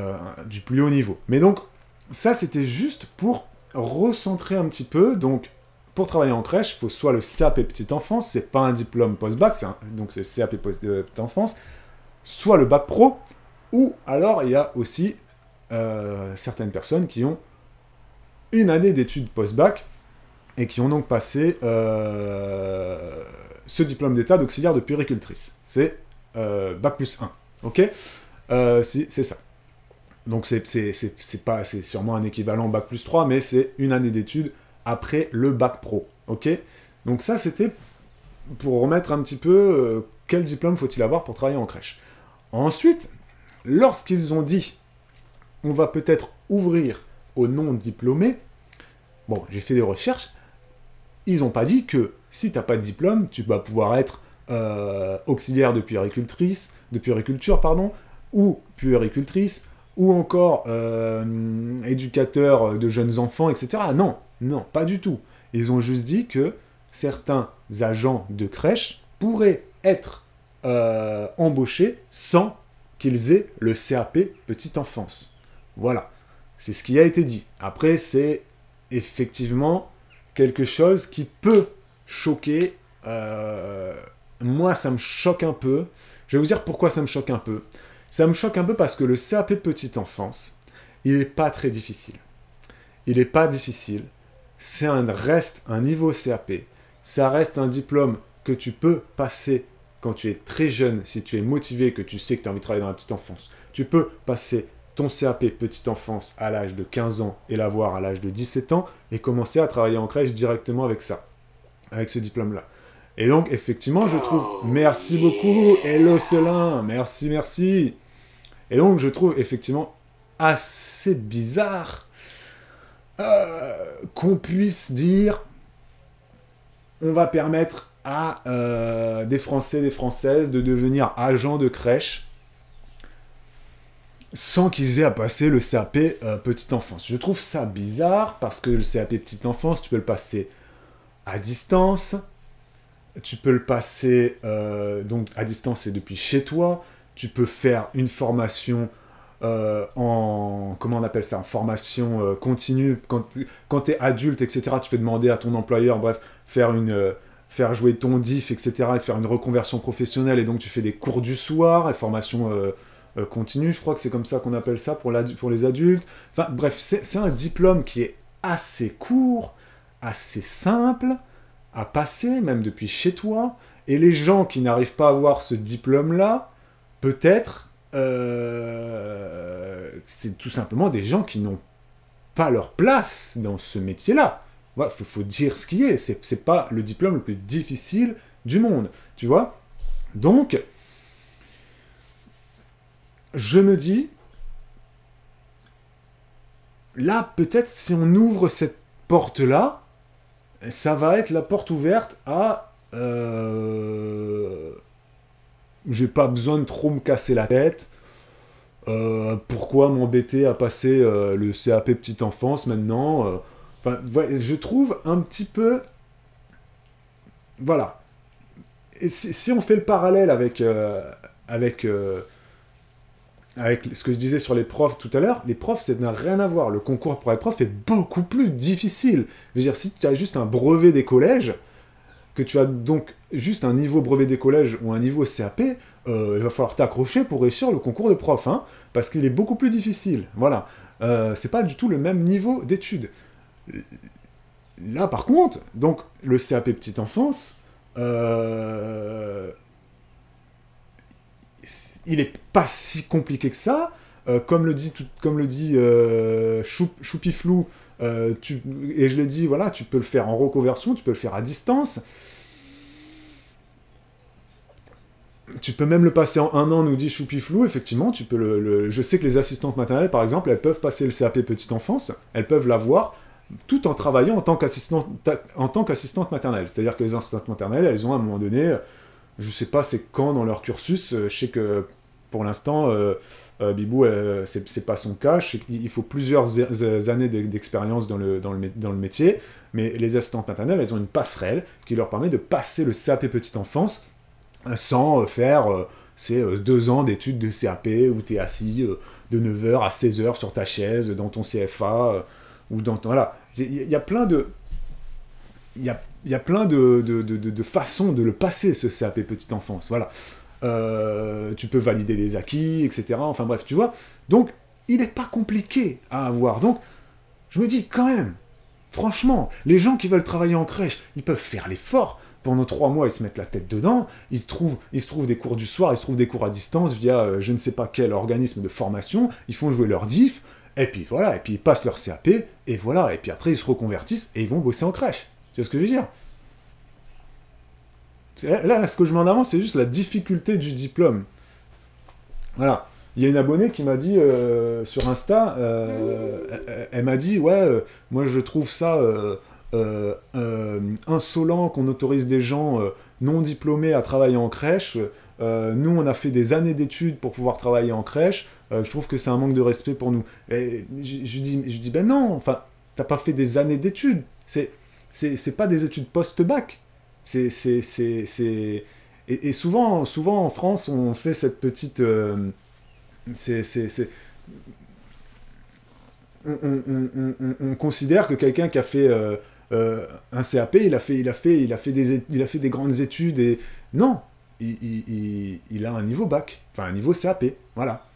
du plus haut niveau. Mais donc, ça, c'était juste pour recentrer un petit peu. Donc, pour travailler en crèche, il faut soit le CAP petite enfance, c'est pas un diplôme post-bac, donc c'est CAP petite enfance, soit le bac pro, ou alors il y a aussi certaines personnes qui ont 1 année d'études post-bac et qui ont donc passé ce diplôme d'état d'auxiliaire de puéricultrice. C'est bac plus 1, ok, c'est ça. Donc c'est sûrement un équivalent bac plus 3, mais c'est 1 année d'études après le bac pro, ok. Donc ça, c'était pour remettre un petit peu quel diplôme faut-il avoir pour travailler en crèche. Ensuite, lorsqu'ils ont dit « on va peut-être ouvrir aux non-diplômés », bon, j'ai fait des recherches, ils n'ont pas dit que si tu n'as pas de diplôme, tu vas pouvoir être auxiliaire de puériculture, ou puéricultrice, ou encore éducateur de jeunes enfants, etc. Non, pas du tout. Ils ont juste dit que certains agents de crèche pourraient être embauchés sans qu'ils aient le CAP petite enfance. Voilà, c'est ce qui a été dit. Après, c'est effectivement quelque chose qui peut choquer. Moi, ça me choque un peu. Je vais vous dire pourquoi ça me choque un peu. Ça me choque un peu parce que le CAP petite enfance, il n'est pas très difficile. Il n'est pas difficile. Reste un niveau CAP. Ça reste un diplôme que tu peux passer quand tu es très jeune, si tu es motivé, que tu sais que tu as envie de travailler dans la petite enfance. Tu peux passer ton CAP petite enfance à l'âge de 15 ans et l'avoir à l'âge de 17 ans et commencer à travailler en crèche directement avec ça, avec ce diplôme-là. Et donc, effectivement, je trouve... Merci beaucoup, Hello Selin, merci. Et donc, je trouve effectivement assez bizarre qu'on puisse dire on va permettre à des Français, des Françaises de devenir agents de crèche sans qu'ils aient à passer le CAP petite enfance. Je trouve ça bizarre parce que le CAP petite enfance, tu peux le passer à distance. Tu peux le passer, donc à distance, c'est depuis chez toi. Tu peux faire une formation comment on appelle ça, formation continue. Quand tu es adulte, etc., tu peux demander à ton employeur, bref, faire une faire jouer ton diff, etc., et de faire une reconversion professionnelle, et donc tu fais des cours du soir, et formation continue, je crois que c'est comme ça qu'on appelle ça pour les adultes. Enfin bref, c'est un diplôme qui est assez court, assez simple à passer, même depuis chez toi, et les gens qui n'arrivent pas à avoir ce diplôme-là, peut-être, c'est tout simplement des gens qui n'ont pas leur place dans ce métier-là. Ouais, faut dire ce qui est. C'est pas le diplôme le plus difficile du monde, tu vois. Donc, je me dis, là, peut-être, si on ouvre cette porte-là, ça va être la porte ouverte à... j'ai pas besoin de trop me casser la tête. Pourquoi m'embêter à passer le CAP petite enfance maintenant Enfin, ouais, je trouve un petit peu... Voilà. Et si on fait le parallèle avec ce que je disais sur les profs tout à l'heure, les profs, ça n'a rien à voir. Le concours pour être prof est beaucoup plus difficile. Je veux dire, si tu as juste un brevet des collèges, que tu as donc juste un niveau brevet des collèges ou un niveau CAP, il va falloir t'accrocher pour réussir le concours de prof, hein, parce qu'il est beaucoup plus difficile. Voilà. C'est pas du tout le même niveau d'études. Là, par contre, donc, le CAP petite enfance, il est pas si compliqué que ça. Comme le dit Choupiflou, et je l'ai dit, voilà, tu peux le faire en reconversion, tu peux le faire à distance. Tu peux même le passer en 1 an, nous dit Choupiflou. Effectivement, tu peux je sais que les assistantes maternelles, par exemple, elles peuvent passer le CAP petite enfance, elles peuvent l'avoir tout en travaillant en tant qu'assistante maternelle. C'est-à-dire que les assistantes maternelles, elles ont à un moment donné, je sais pas c'est quand dans leur cursus, je sais que pour l'instant, Bibou, c'est pas son cas, il faut plusieurs années d'expérience dans le métier, mais les assistantes maternelles, elles ont une passerelle qui leur permet de passer le CAP petite enfance sans faire ces 2 ans d'études de CAP où tu es assis de 9h à 16h sur ta chaise, dans ton CFA, ou dans ton... Voilà. Il y a plein de... Il y a plein de façons de le passer, ce CAP petite enfance. Voilà. Tu peux valider les acquis, etc. Enfin bref, tu vois. Donc, il n'est pas compliqué à avoir. Donc, je me dis quand même, franchement, les gens qui veulent travailler en crèche, ils peuvent faire l'effort. Pendant 3 mois, ils se mettent la tête dedans, ils se trouvent des cours du soir, ils se trouvent des cours à distance via je ne sais pas quel organisme de formation, ils font jouer leur diff, et puis voilà, et puis ils passent leur CAP, et voilà, et puis après ils se reconvertissent et ils vont bosser en crèche. Tu vois ce que je veux dire ? Là, ce que je mets en avant, c'est juste la difficulté du diplôme. Voilà. Il y a une abonnée qui m'a dit sur Insta, elle m'a dit, ouais, moi je trouve ça... insolent qu'on autorise des gens non diplômés à travailler en crèche. Nous, on a fait des années d'études pour pouvoir travailler en crèche. Je trouve que c'est un manque de respect pour nous. Et je dis, ben non, enfin, t'as pas fait des années d'études. C'est pas des études post-bac. Et souvent en France, on fait cette petite... On considère que quelqu'un qui a fait un CAP, il a fait des grandes études et non, il a un niveau bac, enfin un niveau CAP, voilà.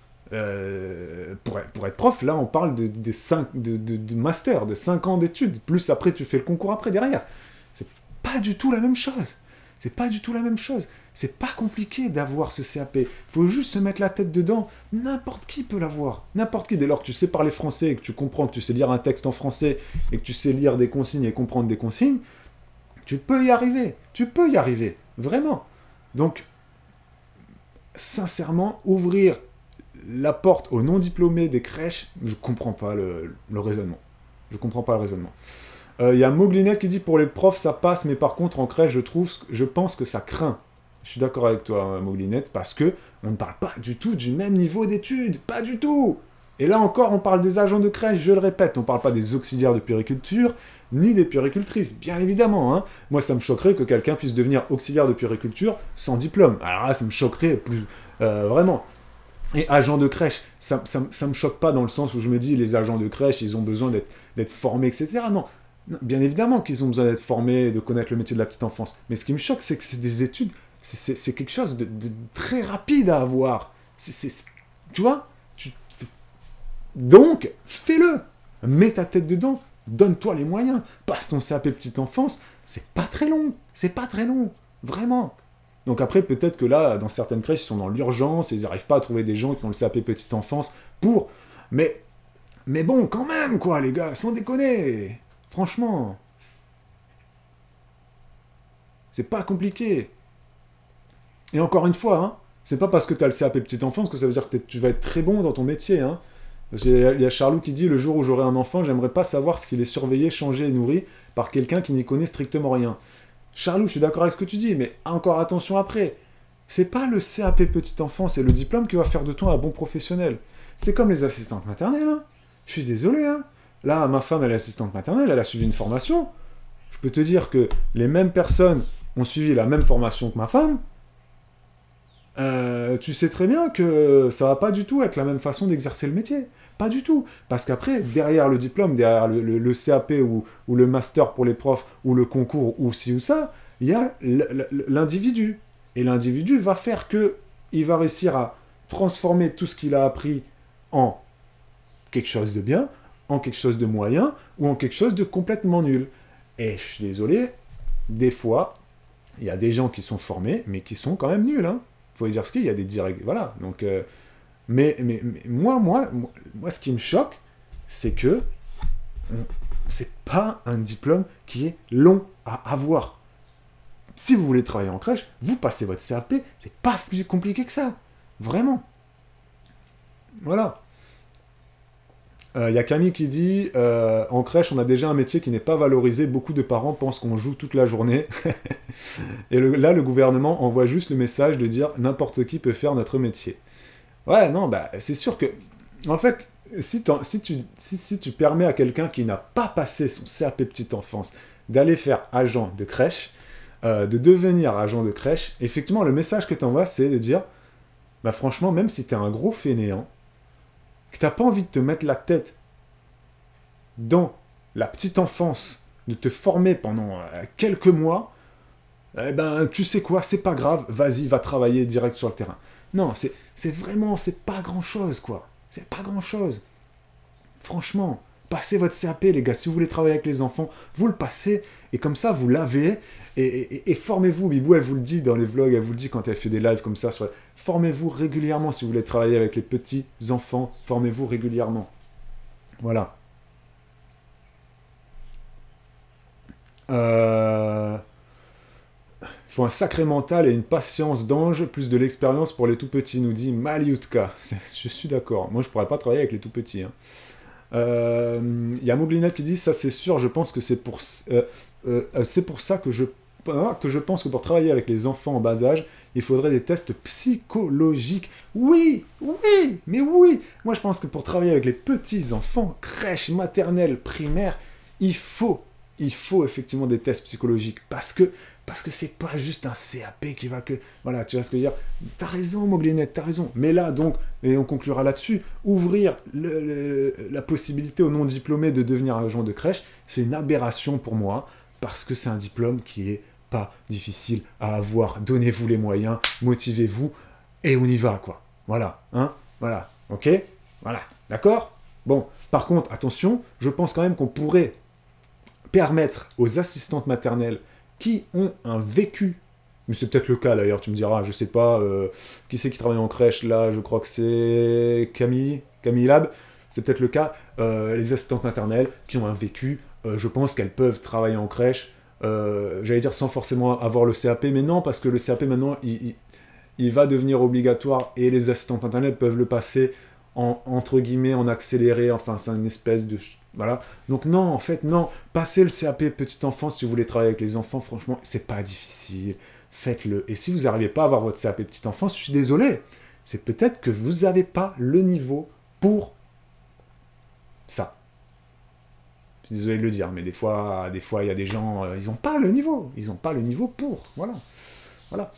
Pour être prof, là on parle de master, de 5 ans d'études, plus après tu fais le concours après derrière. C'est pas du tout la même chose. C'est pas du tout la même chose. C'est pas compliqué d'avoir ce CAP. Il faut juste se mettre la tête dedans. N'importe qui peut l'avoir. N'importe qui. Dès lors que tu sais parler français et que tu comprends, que tu sais lire un texte en français et que tu sais lire des consignes et comprendre des consignes, tu peux y arriver. Tu peux y arriver. Vraiment. Donc, sincèrement, ouvrir la porte aux non-diplômés des crèches, je comprends pas le raisonnement. Je comprends pas le raisonnement. Il y a Moglinette qui dit pour les profs ça passe, mais par contre en crèche je pense que ça craint. Je suis d'accord avec toi, Moglinette, parce que on ne parle pas du tout du même niveau d'études, pas du tout. Et là encore, on parle des agents de crèche, je le répète, on ne parle pas des auxiliaires de puériculture, ni des puéricultrices, bien évidemment. Hein. Moi, ça me choquerait que quelqu'un puisse devenir auxiliaire de puériculture sans diplôme. Alors là, ça me choquerait plus, vraiment. Et agents de crèche, ça me choque pas dans le sens où je me dis, les agents de crèche, ils ont besoin d'être formés, etc. Non. Non, bien évidemment qu'ils ont besoin d'être formés, de connaître le métier de la petite enfance. Mais ce qui me choque, c'est que c'est des études, c'est quelque chose de très rapide à avoir. Tu vois Donc, fais-le. Mets ta tête dedans. Donne-toi les moyens. Passe ton CAP petite enfance. C'est pas très long. C'est pas très long. Vraiment. Donc après, peut-être que là, dans certaines crèches, ils sont dans l'urgence et ils n'arrivent pas à trouver des gens qui ont le CAP petite enfance pour... Mais bon, quand même, quoi, les gars, sans déconner. Franchement. C'est pas compliqué. Et encore une fois, hein, c'est pas parce que tu as le CAP petite enfance que ça veut dire que tu vas être très bon dans ton métier, hein. Parce qu'il y a Charlot qui dit « Le jour où j'aurai un enfant, j'aimerais pas savoir ce qu'il est surveillé, changé et nourri par quelqu'un qui n'y connaît strictement rien. » Charlot, je suis d'accord avec ce que tu dis, mais encore attention après. C'est pas le CAP petite enfance et le diplôme qui va faire de toi un bon professionnel. C'est comme les assistantes maternelles, hein. Je suis désolé, hein. Là, ma femme, elle est assistante maternelle, elle a suivi une formation. Je peux te dire que les mêmes personnes ont suivi la même formation que ma femme. Tu sais très bien que ça va pas du tout être la même façon d'exercer le métier. Pas du tout. Parce qu'après, derrière le diplôme, derrière le CAP ou le master pour les profs, ou le concours, ou ci ou ça, il y a l'individu. Et l'individu va faire que il va réussir à transformer tout ce qu'il a appris en quelque chose de bien, en quelque chose de moyen, ou en quelque chose de complètement nul. Et je suis désolé, des fois, il y a des gens qui sont formés, mais qui sont quand même nuls, hein. Faut dire ce qu'il y a des directs, voilà. Donc, mais moi, ce qui me choque, c'est que c'est pas un diplôme qui est long à avoir. Si vous voulez travailler en crèche, vous passez votre CAP, c'est pas plus compliqué que ça, vraiment. Voilà. Il y a Camille qui dit en crèche, on a déjà un métier qui n'est pas valorisé. Beaucoup de parents pensent qu'on joue toute la journée. Et là, le gouvernement envoie juste le message de dire n'importe qui peut faire notre métier. Ouais, non, bah, c'est sûr que. En fait, si tu permets à quelqu'un qui n'a pas passé son CAP petite enfance d'aller faire agent de crèche, de devenir agent de crèche, effectivement, le message que tu envoies, c'est de dire bah, franchement, même si tu es un gros fainéant, que t'as pas envie de te mettre la tête dans la petite enfance, de te former pendant quelques mois, eh ben, tu sais quoi, c'est pas grave, vas-y, va travailler direct sur le terrain. Non, c'est vraiment, c'est pas grand-chose, quoi. C'est pas grand-chose. Franchement, passez votre CAP, les gars. Si vous voulez travailler avec les enfants, vous le passez, et comme ça, vous l'avez, et formez-vous. Bibou, elle vous le dit dans les vlogs, elle vous le dit quand elle fait des lives comme ça. Formez-vous régulièrement si vous voulez travailler avec les petits enfants. Formez-vous régulièrement. Voilà. Il faut un sacré mental et une patience d'ange, plus de l'expérience pour les tout-petits, nous dit Maliutka. Je suis d'accord. Moi, je pourrais pas travailler avec les tout-petits. Hein. Y a Mouglinette qui dit ça c'est sûr, je pense que c'est pour ça que je pense que pour travailler avec les enfants en bas âge, il faudrait des tests psychologiques. Oui, oui, mais oui. Moi je pense que pour travailler avec les petits enfants, crèche, maternelle, primaire, il faut effectivement des tests psychologiques parce que c'est pas juste un CAP qui va que... Voilà, tu vois ce que je veux dire. T'as raison, Moglinette, t'as raison. Mais là, donc, et on conclura là-dessus, ouvrir la possibilité aux non-diplômés de devenir agent de crèche, c'est une aberration pour moi, parce que c'est un diplôme qui est pas difficile à avoir. Donnez-vous les moyens, motivez-vous, et on y va, quoi. Voilà, hein. Voilà, ok. Voilà, d'accord. Bon, par contre, attention, je pense quand même qu'on pourrait permettre aux assistantes maternelles qui ont un vécu, mais c'est peut-être le cas d'ailleurs, tu me diras, je sais pas, qui c'est qui travaille en crèche là, je crois que c'est Camille Lab, c'est peut-être le cas, les assistantes maternelles qui ont un vécu, je pense qu'elles peuvent travailler en crèche, j'allais dire sans forcément avoir le CAP, mais non, parce que le CAP maintenant, il va devenir obligatoire et les assistantes maternelles peuvent le passer entre guillemets en accéléré, enfin c'est une espèce de... Voilà. Donc non, en fait, non. Passez le CAP petite enfance si vous voulez travailler avec les enfants, franchement, c'est pas difficile. Faites-le. Et si vous n'arrivez pas à avoir votre CAP petite enfance, je suis désolé. C'est peut-être que vous n'avez pas le niveau pour ça. Je suis désolé de le dire, mais des fois, il y a des gens, ils n'ont pas le niveau. Ils n'ont pas le niveau pour. Voilà. Voilà.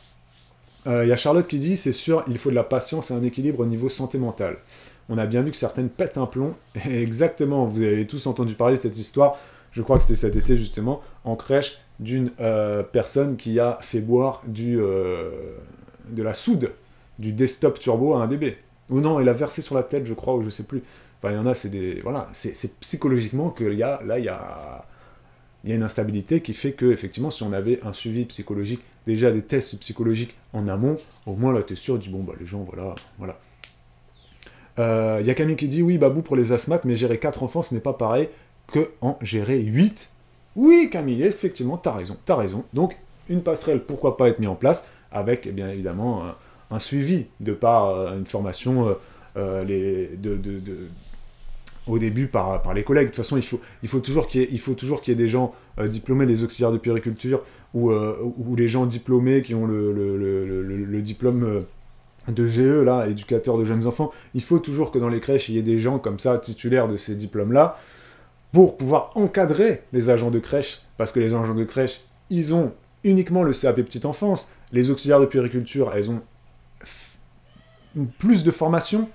Il y a Charlotte qui dit, c'est sûr, il faut de la patience et un équilibre au niveau santé mentale. On a bien vu que certaines pètent un plomb. Et exactement, vous avez tous entendu parler de cette histoire. je crois que c'était cet été justement, en crèche d'une personne qui a fait boire de la soude, du desktop turbo à un bébé. Ou non, il a versé sur la tête, je crois, ou je sais plus. Enfin, il y en a, c'est des... Voilà, c'est psychologiquement qu'il y a... Là, il y a une instabilité qui fait que, effectivement, si on avait un suivi psychologique, déjà des tests psychologiques en amont, au moins là, tu es sûr, tu dis, bon, bah, les gens, voilà. Il y a Camille qui dit, oui, Babou, pour les asthmates, mais gérer 4 enfants, ce n'est pas pareil que en gérer 8. Oui, Camille, effectivement, t'as raison. Donc, une passerelle, pourquoi pas être mis en place, avec, bien évidemment, un suivi de par une formation au début par les collègues. De toute façon, il faut toujours qu'il y ait des gens diplômés, des auxiliaires de puériculture, ou les gens diplômés qui ont le diplôme de GE, là, éducateur de jeunes enfants. Il faut toujours que dans les crèches, il y ait des gens comme ça, titulaires de ces diplômes-là, pour pouvoir encadrer les agents de crèche, parce que les agents de crèche, ils ont uniquement le CAP petite enfance. Les auxiliaires de puériculture, elles ont plus de formation.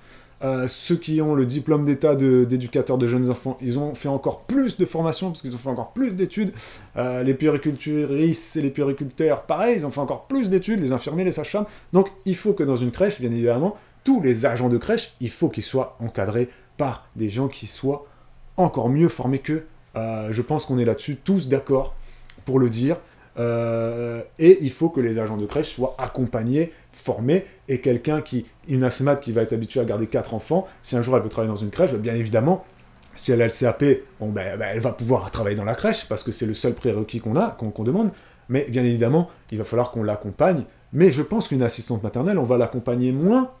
Ceux qui ont le diplôme d'état d'éducateur de jeunes enfants, ils ont fait encore plus de formation, parce qu'ils ont fait encore plus d'études. Les puériculturistes et les puériculteurs, pareil, ils ont fait encore plus d'études, les infirmiers, les sages-femmes. Donc, il faut que dans une crèche, bien évidemment, tous les agents de crèche, il faut qu'ils soient encadrés par des gens qui soient encore mieux formés qu'eux. Je pense qu'on est là-dessus tous d'accord pour le dire. Et il faut que les agents de crèche soient accompagnés, formés, et une asthmate qui va être habituée à garder 4 enfants, si un jour elle veut travailler dans une crèche, bien évidemment, si elle a le CAP, elle va pouvoir travailler dans la crèche, parce que c'est le seul prérequis qu'on demande, mais bien évidemment, il va falloir qu'on l'accompagne, mais je pense qu'une assistante maternelle, on va l'accompagner moins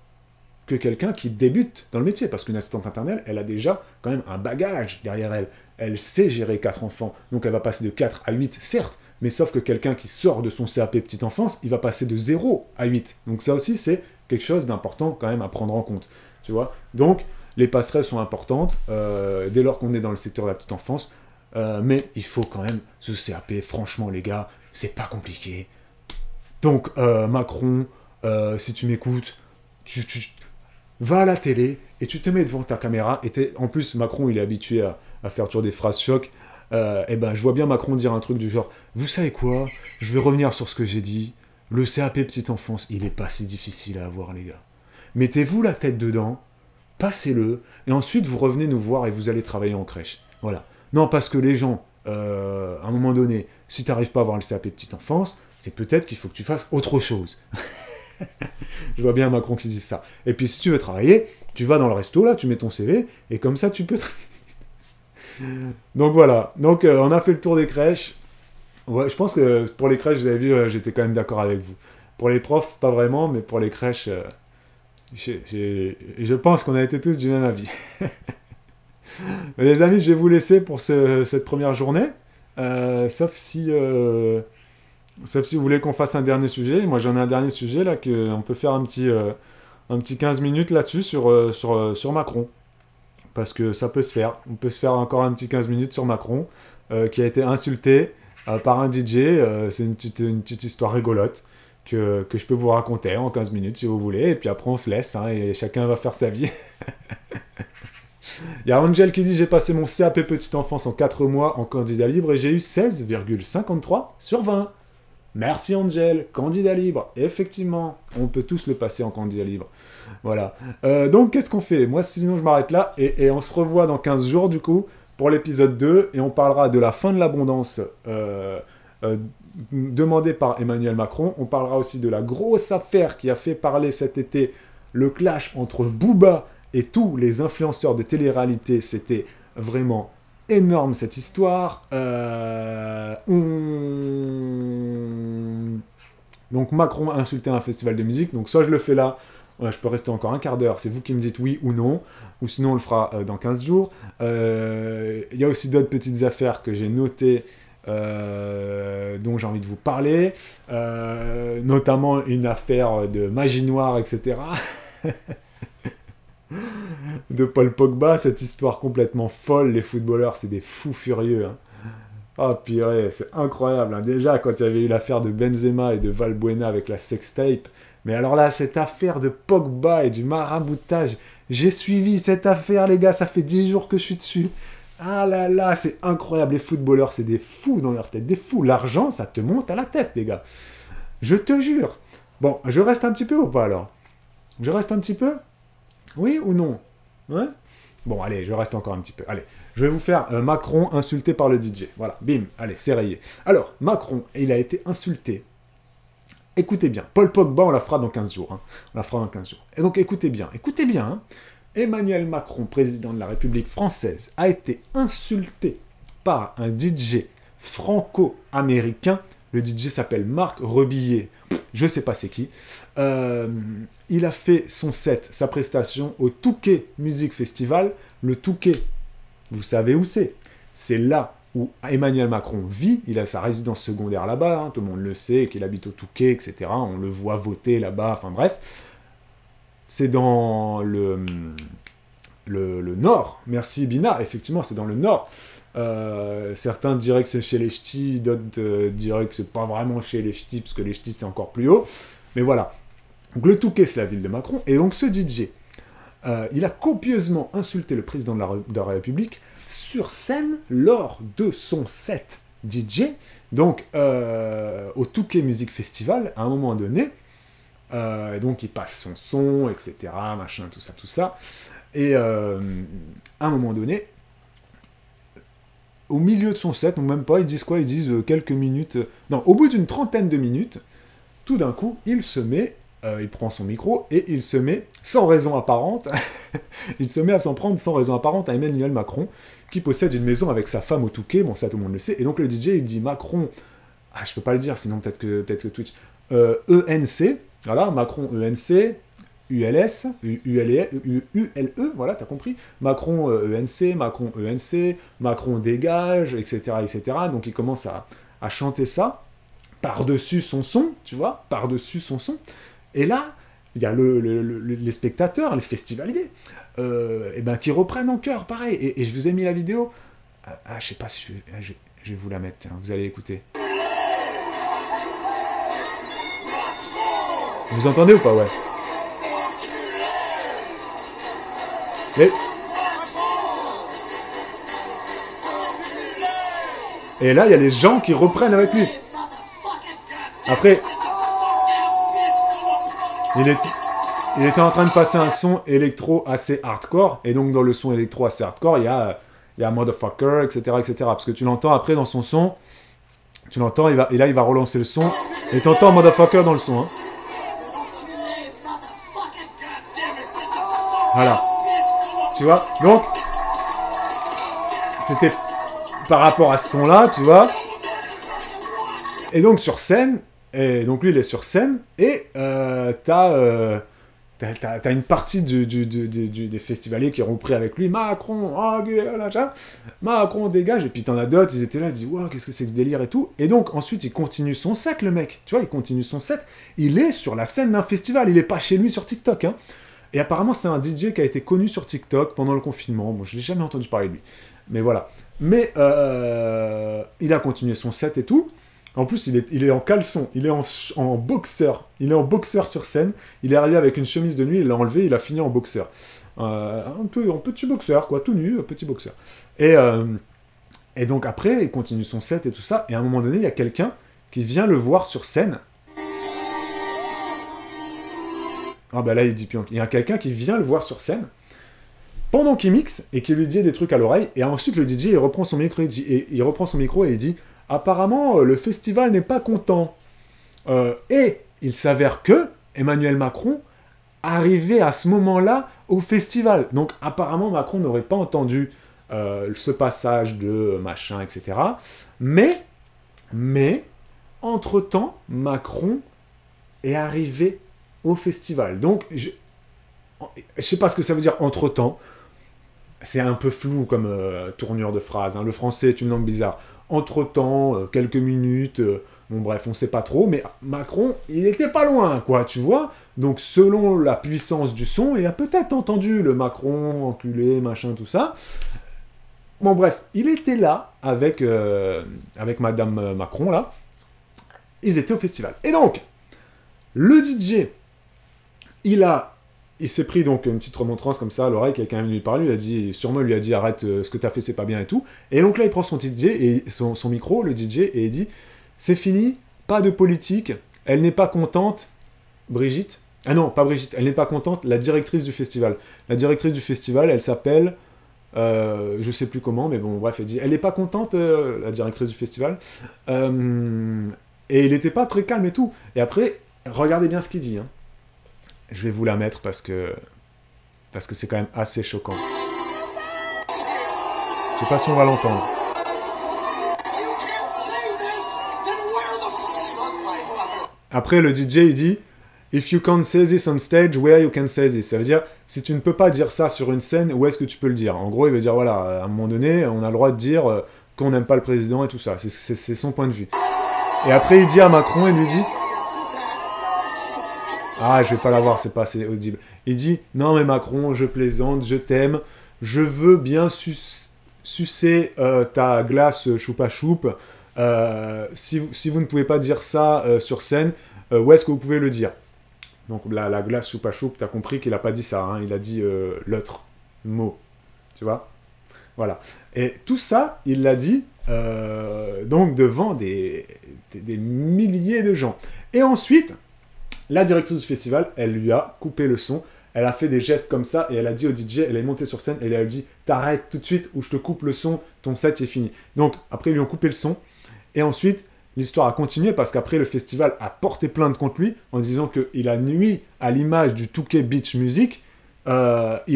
que quelqu'un qui débute dans le métier, parce qu'une assistante maternelle, elle a déjà quand même un bagage derrière elle, elle sait gérer 4 enfants, donc elle va passer de 4 à 8, certes, mais sauf que quelqu'un qui sort de son CAP petite enfance, il va passer de 0 à 8. Donc ça aussi, c'est quelque chose d'important quand même à prendre en compte. Tu vois ? Donc, les passerelles sont importantes dès lors qu'on est dans le secteur de la petite enfance. Mais il faut quand même ce CAP. Franchement, les gars, c'est pas compliqué. Donc, Macron, si tu m'écoutes, tu vas à la télé et tu te mets devant ta caméra. En plus, Macron, il est habitué à faire toujours des phrases chocs. Je vois bien Macron dire un truc du genre « Vous savez quoi ? Je vais revenir sur ce que j'ai dit. Le CAP petite enfance, il est pas si difficile à avoir, les gars. Mettez-vous la tête dedans, passez-le, et ensuite vous revenez nous voir et vous allez travailler en crèche. Voilà. Non, parce que les gens, à un moment donné, si tu n'arrives pas à avoir le CAP petite enfance, c'est peut-être qu'il faut que tu fasses autre chose. » Je vois bien Macron qui dit ça. Et puis si tu veux travailler, tu vas dans le resto, là, tu mets ton CV, et comme ça tu peux... Donc voilà, on a fait le tour des crèches. Ouais, je pense que pour les crèches, vous avez vu, j'étais quand même d'accord avec vous. Pour les profs, pas vraiment, mais pour les crèches, je pense qu'on a été tous du même avis. Les amis, je vais vous laisser pour cette première journée, sauf si vous voulez qu'on fasse un dernier sujet. Moi, j'en ai un dernier sujet, là, qu'on peut faire un petit 15 minutes là-dessus sur Macron. Parce que ça peut se faire. On peut se faire encore un petit 15 minutes sur Macron, qui a été insulté par un DJ. C'est une petite histoire rigolote que je peux vous raconter en 15 minutes si vous voulez. Et puis après, on se laisse, et chacun va faire sa vie. Il y a Angel qui dit « J'ai passé mon CAP petite enfance en 4 mois en candidat libre et j'ai eu 16,53 sur 20. » Merci Angel, candidat libre. Effectivement, on peut tous le passer en candidat libre. Voilà. Donc, qu'est-ce qu'on fait ? Moi, sinon, je m'arrête là. Et on se revoit dans 15 jours, du coup, pour l'épisode 2. Et on parlera de la fin de l'abondance demandée par Emmanuel Macron. On parlera aussi de la grosse affaire qui a fait parler cet été, le clash entre Booba et tous les influenceurs de télé-réalité. C'était vraiment énorme, cette histoire. Donc, Macron a insulté un festival de musique. Donc, soit je le fais là, je peux rester encore un quart d'heure, c'est vous qui me dites oui ou non, ou sinon on le fera dans 15 jours. Il y a aussi d'autres petites affaires que j'ai notées, dont j'ai envie de vous parler, notamment une affaire de magie noire, etc. de Paul Pogba, cette histoire complètement folle, les footballeurs, c'est des fous furieux. Oh purée, c'est incroyable. Déjà, quand il y avait eu l'affaire de Benzema et de Valbuena avec la sextape, mais alors là, cette affaire de Pogba et du maraboutage, j'ai suivi cette affaire, les gars, ça fait 10 jours que je suis dessus. Ah là là, c'est incroyable. Les footballeurs, c'est des fous dans leur tête. Des fous. L'argent, ça te monte à la tête, les gars. Je te jure. Bon, je reste un petit peu ou pas, alors? Je reste un petit peu? Oui ou non? Ouais? Bon, allez, je reste encore un petit peu. Allez, je vais vous faire Macron insulté par le DJ. Voilà, bim, allez, c'est rayé. Alors, Macron, il a été insulté. Écoutez bien. Paul Pogba, on la fera dans 15 jours. Hein. On la fera dans 15 jours. Et donc, écoutez bien. Écoutez bien, hein. Emmanuel Macron, président de la République française, a été insulté par un DJ franco-américain. Le DJ s'appelle Marc Rebillet. Je sais pas c'est qui. Il a fait son set, sa prestation au Touquet Music Festival. Le Touquet, vous savez où c'est? C'est là où Emmanuel Macron vit. Il a sa résidence secondaire là-bas. Hein, tout le monde le sait, qu'il habite au Touquet, etc. On le voit voter là-bas. Enfin bref. C'est dans le nord. Merci Bina. Effectivement, c'est dans le nord. Certains diraient que c'est chez les ch'tis, d'autres diraient que c'est pas vraiment chez les ch'tis, parce que les ch'tis c'est encore plus haut. Mais voilà. Donc le Touquet, c'est la ville de Macron. Et donc ce DJ, il a copieusement insulté le président de la République sur scène lors de son set DJ. Donc au Touquet Music Festival, à un moment donné. Donc il passe son son, etc., machin, tout ça. Et à un moment donné, au milieu de son set, ou même pas, ils disent quoi? Ils disent quelques minutes... non, au bout d'une trentaine de minutes, tout d'un coup, il se met, il prend son micro, et il se met, sans raison apparente, il se met à s'en prendre sans raison apparente à Emmanuel Macron, qui possède une maison avec sa femme au Touquet, bon ça tout le monde le sait, et donc le DJ, il dit Macron... ah, je peux pas le dire, sinon peut-être que Twitch... ENC... voilà, Macron ENC, ULS, ULE, voilà, t'as compris. Macron ENC, Macron ENC, Macron dégage, etc., etc. Donc il commence à chanter ça par-dessus son son, tu vois, par-dessus son son. Et là, il y a les spectateurs, les festivaliers, et ben, qui reprennent en chœur, pareil. Et je vous ai mis la vidéo. Je sais pas si je vais vous la mettre, tiens, vous allez écouter. Vous entendez ou pas? Ouais. Et là, il y a les gens qui reprennent avec lui. Après, il était en train de passer un son électro assez hardcore. Et donc, dans le son électro assez hardcore, il y a motherfucker, etc., etc. Parce que tu l'entends après dans son son. Tu l'entends, et là, il va relancer le son. Et tu entends motherfucker dans le son, hein. Voilà. Tu vois? Donc, c'était par rapport à ce son-là, tu vois. Et donc, sur scène, et donc lui, il est sur scène, et t'as une partie des festivaliers qui ont repris avec lui, Macron, Macron dégage, et puis t'en as d'autres, ils étaient là, ils disent, wow, qu'est-ce que c'est que ce délire et tout. Et donc, ensuite, il continue son set, le mec. Tu vois, il continue son set. Il est sur la scène d'un festival, il est pas chez lui sur TikTok, hein. Et apparemment, c'est un DJ qui a été connu sur TikTok pendant le confinement. Bon, je n'ai jamais entendu parler de lui. Mais voilà. Mais il a continué son set et tout. En plus, il est en caleçon. Il est en boxeur. Il est en boxeur sur scène. Il est arrivé avec une chemise de nuit. Il l'a enlevé. Il a fini en boxeur. En petit boxeur, quoi. Tout nu, petit boxeur. Et donc après, il continue son set et tout ça. Et à un moment donné, il y a quelqu'un qui vient le voir sur scène. Ah bah là, il dit plus. Il y a quelqu'un qui vient le voir sur scène pendant qu'il mixe et qui lui dit des trucs à l'oreille. Et ensuite, le DJ, il reprend son micro et il dit apparemment, le festival n'est pas content. Et il s'avère que Emmanuel Macron arrivait à ce moment-là au festival. Donc apparemment, Macron n'aurait pas entendu ce passage de machin, etc. Mais entre-temps, Macron est arrivé au festival. Donc, je sais pas ce que ça veut dire entre-temps. C'est un peu flou comme tournure de phrase. Hein. Le français est une langue bizarre. Entre-temps, quelques minutes, bon bref, on sait pas trop, mais Macron, il était pas loin, quoi, tu vois. Donc, selon la puissance du son, il a peut-être entendu le Macron, enculé, machin, tout ça. Bon bref, il était là avec Madame Macron, là. Ils étaient au festival. Et donc, le DJ... il a il s'est pris donc une petite remontrance comme ça à l'oreille, quelqu'un est venu lui parler, sûrement lui a dit arrête ce que t'as fait c'est pas bien et tout. Et donc là il prend son DJ et son micro, le DJ, et il dit c'est fini, pas de politique, elle n'est pas contente, Brigitte. Ah non, pas Brigitte, elle n'est pas contente, la directrice du festival. La directrice du festival, elle s'appelle, je sais plus comment, mais bon bref, elle dit elle n'est pas contente, la directrice du festival. Et il n'était pas très calme et tout. Et après, regardez bien ce qu'il dit, hein. Je vais vous la mettre parce que c'est quand même assez choquant. Je sais pas si on va l'entendre. Après, le DJ, il dit « If you can't say this on stage, where you can say this ?» Ça veut dire, si tu ne peux pas dire ça sur une scène, où est-ce que tu peux le dire? En gros, il veut dire, voilà, à un moment donné, on a le droit de dire qu'on n'aime pas le président et tout ça. C'est son point de vue. Et après, il dit à Macron, il lui dit... Ah, je vais pas l'avoir, c'est pas assez audible. Il dit « Non mais Macron, je plaisante, je t'aime, je veux bien sucer ta glace choupa-choup. Si vous ne pouvez pas dire ça sur scène, où est-ce que vous pouvez le dire ?» Donc la glace choupa-choup, t'as compris qu'il a pas dit ça, hein, il a dit l'autre mot. Tu vois? Voilà. Et tout ça, il l'a dit donc devant des milliers de gens. Et ensuite... La directrice du festival, elle lui a coupé le son, elle a fait des gestes comme ça, et elle a dit au DJ, elle est montée sur scène, et elle a dit « T'arrêtes tout de suite, ou je te coupe le son, ton set est fini. » Donc, après, ils lui ont coupé le son, et ensuite, l'histoire a continué, parce qu'après, le festival a porté plainte contre lui, en disant qu'il a nui à l'image du Touquet Beach Music, il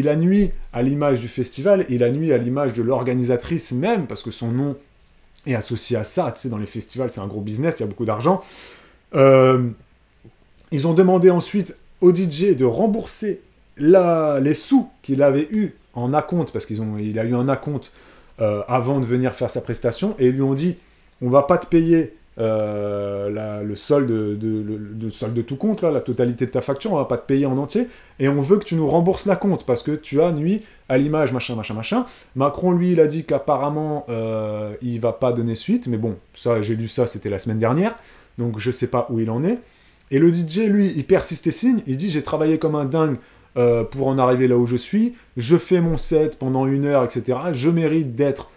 a nui à l'image du festival, il a nui à l'image de l'organisatrice même, parce que son nom est associé à ça, tu sais, dans les festivals, c'est un gros business, il y a beaucoup d'argent. Ils ont demandé ensuite au DJ de rembourser les sous qu'il avait eu en acompte, parce qu'il a eu un acompte avant de venir faire sa prestation, et ils lui ont dit « On va pas te payer le solde de tout compte, là, la totalité de ta facture, on va pas te payer en entier, et on veut que tu nous rembourses la compte, parce que tu as nui à l'image, machin, machin, machin. » Macron, lui, il a dit qu'apparemment, il va pas donner suite, mais bon, ça, j'ai lu ça, c'était la semaine dernière, donc je sais pas où il en est. Et le DJ, lui, il persiste et signe, il dit « J'ai travaillé comme un dingue pour en arriver là où je suis, je fais mon set pendant 1 heure, etc. Je mérite d'être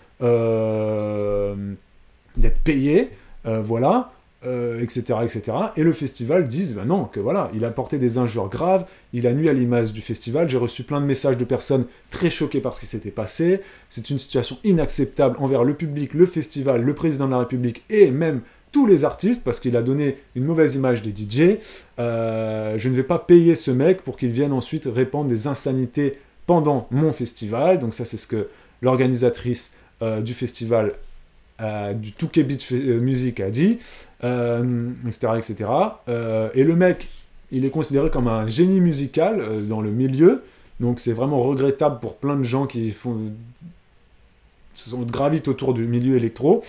payé, voilà, etc., etc. » Et le festival dit ben non, que voilà, il a porté des injures graves, il a nui à l'image du festival, j'ai reçu plein de messages de personnes très choquées par ce qui s'était passé, c'est une situation inacceptable envers le public, le festival, le président de la République et même tous les artistes, parce qu'il a donné une mauvaise image des DJ. Je ne vais pas payer ce mec pour qu'il vienne ensuite répandre des insanités pendant mon festival. Donc ça, c'est ce que l'organisatrice du festival du Touquet Beach Music a dit, etc., etc. Et le mec, il est considéré comme un génie musical dans le milieu. Donc c'est vraiment regrettable pour plein de gens qui gravitent autour du milieu électro.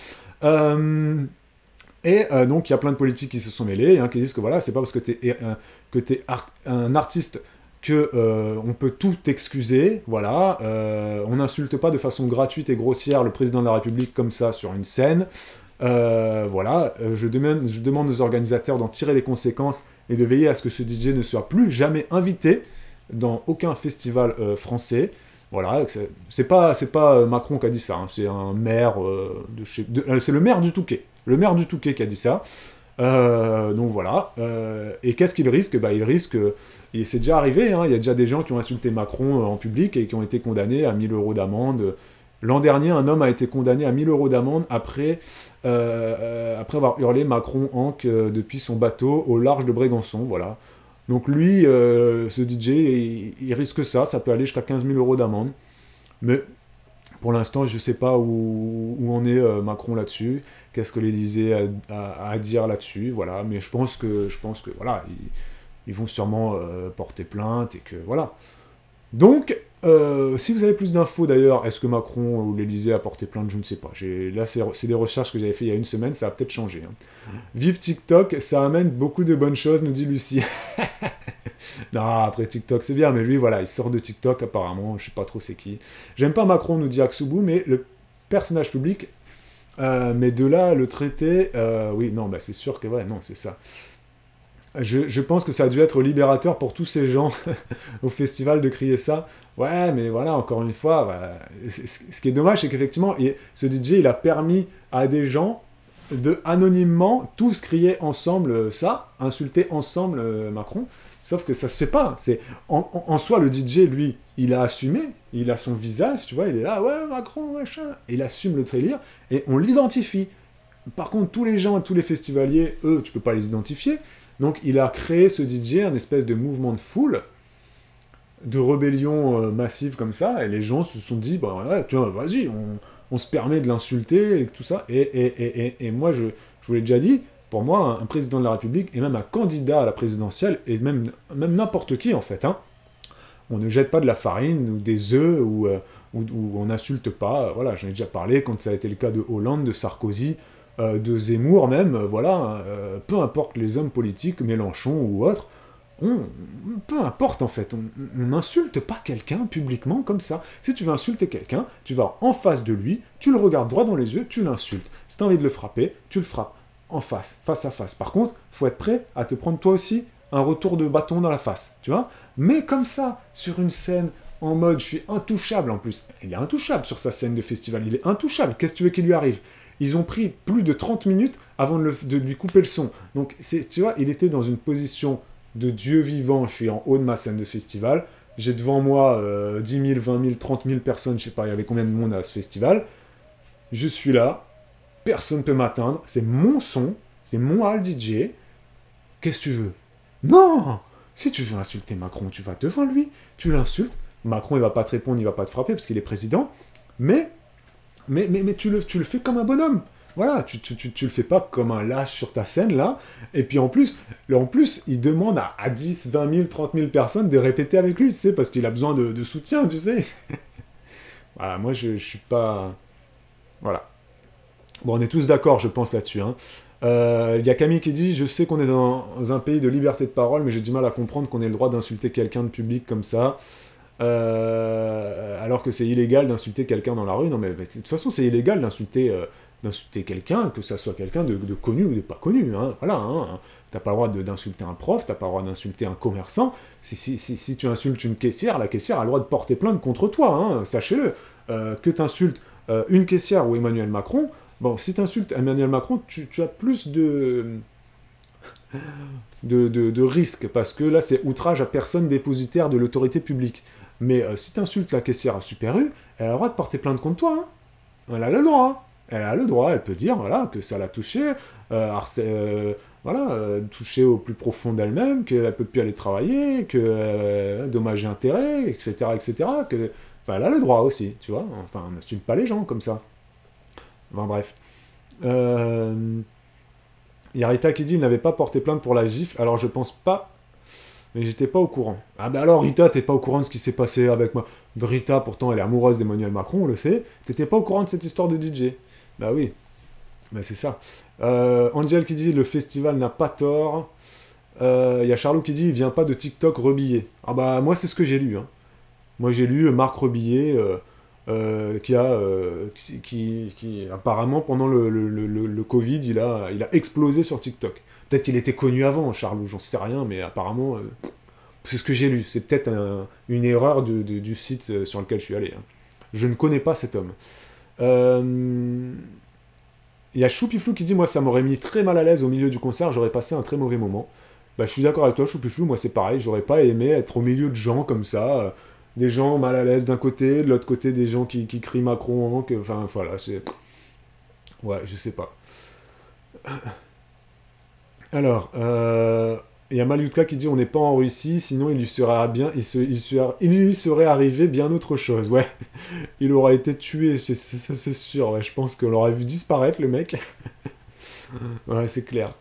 Et donc, il y a plein de politiques qui se sont mêlés, hein, qui disent que voilà, c'est pas parce que t'es un artiste que on peut tout excuser, voilà, on n'insulte pas de façon gratuite et grossière le président de la République comme ça sur une scène, voilà, je demande aux organisateurs d'en tirer les conséquences et de veiller à ce que ce DJ ne soit plus jamais invité dans aucun festival français. Voilà, c'est pas Macron qui a dit ça, hein, c'est un maire c'est le maire du Touquet. Le maire du Touquet qui a dit ça. Donc voilà. Et qu'est-ce qu'il risque? Il risque... c'est déjà arrivé, hein, il y a déjà des gens qui ont insulté Macron en public et qui ont été condamnés à 1 000 € d'amende. L'an dernier, un homme a été condamné à 1 000 € d'amende après avoir hurlé Macron Hank depuis son bateau au large de Brégançon. Voilà. Donc lui, ce DJ, il risque ça peut aller jusqu'à 15 000 € d'amende. Mais pour l'instant, je ne sais pas où en est Macron là-dessus. Qu'est-ce que l'Élysée a à dire là-dessus, voilà. Mais je pense que voilà, ils vont sûrement porter plainte et que voilà. Donc, si vous avez plus d'infos d'ailleurs, est-ce que Macron ou l'Élysée a porté plainte, je ne sais pas. Là, c'est des recherches que j'avais fait il y a 1 semaine, ça a peut-être changé. Hein. Vive TikTok, ça amène beaucoup de bonnes choses, nous dit Lucie. Non, après TikTok c'est bien, mais lui voilà, il sort de TikTok apparemment, je sais pas trop c'est qui. J'aime pas Macron, nous dit Aksoubou, mais le personnage public, mais de là le traiter, oui, non, bah c'est sûr que ouais, non, c'est ça. je pense que ça a dû être libérateur pour tous ces gens au festival de crier ça. Ouais, mais voilà, encore une fois, bah, ce qui est dommage, c'est qu'effectivement, ce DJ, il a permis à des gens de, anonymement, tous crier ensemble ça, insulter ensemble Macron, sauf que ça se fait pas. En soi, le DJ, lui, il a assumé, il a son visage, tu vois, il est là, ouais, Macron, machin, et il assume le trélire, et on l'identifie. Par contre, tous les gens, tous les festivaliers, eux, tu peux pas les identifier. Donc, il a créé ce DJ, un espèce de mouvement de foule, de rébellion massive comme ça, et les gens se sont dit, bah ouais, tiens, vas-y, on se permet de l'insulter, et tout ça. Et moi, je vous l'ai déjà dit, pour moi, un président de la République, et même un candidat à la présidentielle, et même n'importe qui, en fait, hein, on ne jette pas de la farine, ou des œufs, ou on n'insulte pas. Voilà, j'en ai déjà parlé, quand ça a été le cas de Hollande, de Sarkozy, de Zemmour même, voilà, peu importe les hommes politiques, Mélenchon ou autres, peu importe en fait, on n'insulte pas quelqu'un publiquement comme ça. Si tu veux insulter quelqu'un, tu vas en face de lui, tu le regardes droit dans les yeux, tu l'insultes. Si tu as envie de le frapper, tu le frappes en face, face à face. Par contre, faut être prêt à te prendre toi aussi un retour de bâton dans la face, tu vois. Mais comme ça, sur une scène, en mode je suis intouchable en plus. Il est intouchable sur sa scène de festival, il est intouchable. Qu'est-ce que tu veux qu'il lui arrive? Ils ont pris plus de 30 minutes avant de lui couper le son. Donc, tu vois, il était dans une position de Dieu vivant. Je suis en haut de ma scène de festival. J'ai devant moi 10 000, 20 000, 30 000 personnes. Je sais pas, il y avait combien de monde à ce festival. Je suis là. Personne ne peut m'atteindre. C'est mon son. C'est mon hall DJ. Qu'est-ce que tu veux? Non! Si tu veux insulter Macron, tu vas devant lui. Tu l'insultes. Macron, il va pas te répondre, il va pas te frapper parce qu'il est président. Mais tu le fais comme un bonhomme. Voilà, tu le fais pas comme un lâche sur ta scène, là. Et puis en plus il demande à 10, 20 000, 30 000 personnes de répéter avec lui, tu sais, parce qu'il a besoin de soutien, tu sais. Voilà, moi, je suis pas... Voilà. Bon, on est tous d'accord, je pense, là-dessus. Hein. Y a Camille qui dit « Je sais qu'on est dans un pays de liberté de parole, mais j'ai du mal à comprendre qu'on ait le droit d'insulter quelqu'un de public comme ça. » Alors que c'est illégal d'insulter quelqu'un dans la rue. Non, mais de toute façon, c'est illégal d'insulter quelqu'un, que ça soit quelqu'un de connu ou de pas connu. Hein. Voilà, hein. T'as pas le droit d'insulter un prof, t'as pas le droit d'insulter un commerçant. Si tu insultes une caissière, la caissière a le droit de porter plainte contre toi, hein, sachez-le. Que t'insultes une caissière ou Emmanuel Macron, bon, si t'insultes Emmanuel Macron, tu as plus de risques, parce que là, c'est outrage à personne dépositaire de l'autorité publique. Mais si t'insultes la caissière à Super U, elle a le droit de porter plainte contre toi. Hein. Elle a le droit. Elle a le droit. Elle peut dire voilà, que ça l'a touché, touché au plus profond d'elle-même, qu'elle ne peut plus aller travailler, que dommages et intérêts, etc. etc. Que... Enfin, elle a le droit aussi, tu vois. Enfin, on n'insulte pas les gens comme ça. Enfin, bref. Y a Rita qui dit il n'avait pas porté plainte pour la gifle, alors je pense pas. Mais j'étais pas au courant. Ah bah alors Rita, t'es pas au courant de ce qui s'est passé avec moi. Rita, pourtant, elle est amoureuse d'Emmanuel Macron, on le sait. T'étais pas au courant de cette histoire de DJ. Bah oui. Bah c'est ça. Angel qui dit le festival n'a pas tort. Y a Charlot qui dit il vient pas de TikTok Rebillet. Ah bah moi c'est ce que j'ai lu. Hein. Moi j'ai lu Marc Rebillet qui apparemment pendant le Covid il a explosé sur TikTok. Peut-être qu'il était connu avant, Charlot, j'en sais rien, mais apparemment, c'est ce que j'ai lu. C'est peut-être une erreur du site sur lequel je suis allé. Hein. Je ne connais pas cet homme. Il y a Choupiflou qui dit « Moi, ça m'aurait mis très mal à l'aise au milieu du concert, j'aurais passé un très mauvais moment. » Bah, je suis d'accord avec toi, Choupiflou, moi c'est pareil, j'aurais pas aimé être au milieu de gens comme ça, des gens mal à l'aise d'un côté, de l'autre côté des gens qui crient Macron, enfin voilà, c'est... Ouais, je sais pas. Alors, il y a Malutka qui dit on n'est pas en Russie, sinon il lui serait arrivé bien autre chose. Ouais, il aurait été tué, ça c'est sûr. Ouais, je pense qu'on l'aurait vu disparaître le mec. Ouais, c'est clair.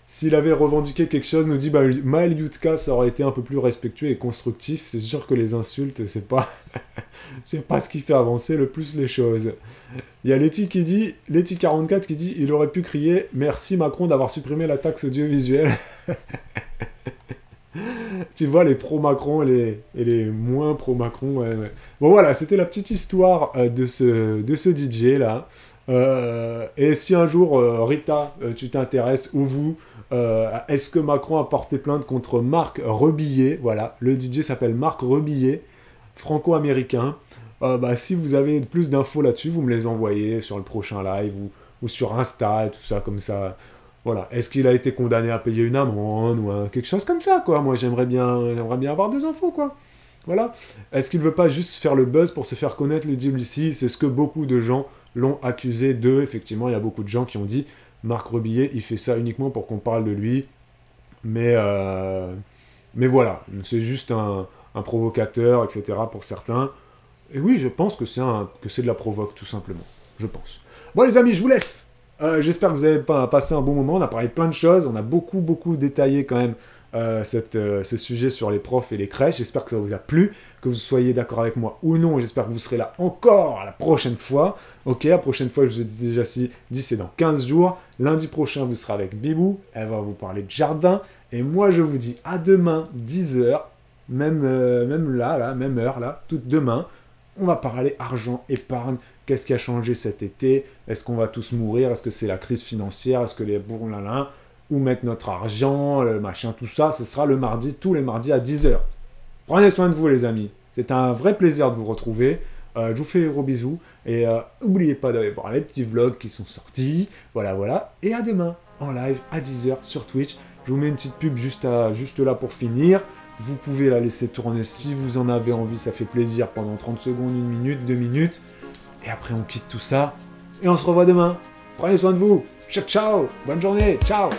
S'il avait revendiqué quelque chose, nous dit bah, Malutka, ça aurait été un peu plus respectueux et constructif. C'est sûr que les insultes, c'est pas ce qui fait avancer le plus les choses. Il y a Letty44 qui dit il aurait pu crier merci Macron d'avoir supprimé la taxe audiovisuelle. Tu vois les pro-Macron et les moins pro-Macron. Ouais, ouais. Bon voilà, c'était la petite histoire de ce DJ là. Et si un jour, Rita, tu t'intéresses, ou vous, est-ce que Macron a porté plainte contre Marc Rebillet? Voilà, le DJ s'appelle Marc Rebillet, franco-américain. Bah, si vous avez plus d'infos là-dessus, vous me les envoyez sur le prochain live ou sur Insta et tout ça, comme ça. Voilà. Est-ce qu'il a été condamné à payer une amende ou quelque chose comme ça, quoi? Moi, j'aimerais bien avoir des infos, quoi. Voilà. Est-ce qu'il veut pas juste faire le buzz pour se faire connaître, le ici? C'est ce que beaucoup de gens l'ont accusé de. Effectivement, il y a beaucoup de gens qui ont dit Marc Rebillet, il fait ça uniquement pour qu'on parle de lui. Mais voilà, c'est juste un provocateur, etc. pour certains. Et oui, je pense que c'est de la provoque, tout simplement. Je pense. Bon, les amis, je vous laisse. J'espère que vous avez passé un bon moment. On a parlé de plein de choses. On a beaucoup détaillé quand même ce sujet sur les profs et les crèches. J'espère que ça vous a plu, que vous soyez d'accord avec moi ou non. J'espère que vous serez là encore la prochaine fois. Ok, la prochaine fois, je vous ai déjà dit, c'est dans 15 jours. Lundi prochain, vous serez avec Bibou. Elle va vous parler de jardin. Et moi, je vous dis à demain, 10h. Même là, même heure, là, toute demain. On va parler argent, épargne, qu'est-ce qui a changé cet été, est-ce qu'on va tous mourir, est-ce que c'est la crise financière, est-ce que les bourrins, où mettre notre argent, le machin, tout ça, ce sera le mardi, tous les mardis à 10h. Prenez soin de vous les amis, c'est un vrai plaisir de vous retrouver, je vous fais des gros bisous, et n'oubliez pas d'aller voir les petits vlogs qui sont sortis, voilà, et à demain, en live, à 10h sur Twitch, je vous mets une petite pub juste là pour finir. Vous pouvez la laisser tourner si vous en avez envie, ça fait plaisir pendant 30 secondes, 1 minute, 2 minutes. Et après, on quitte tout ça et on se revoit demain. Prenez soin de vous. Ciao, ciao. Bonne journée. Ciao.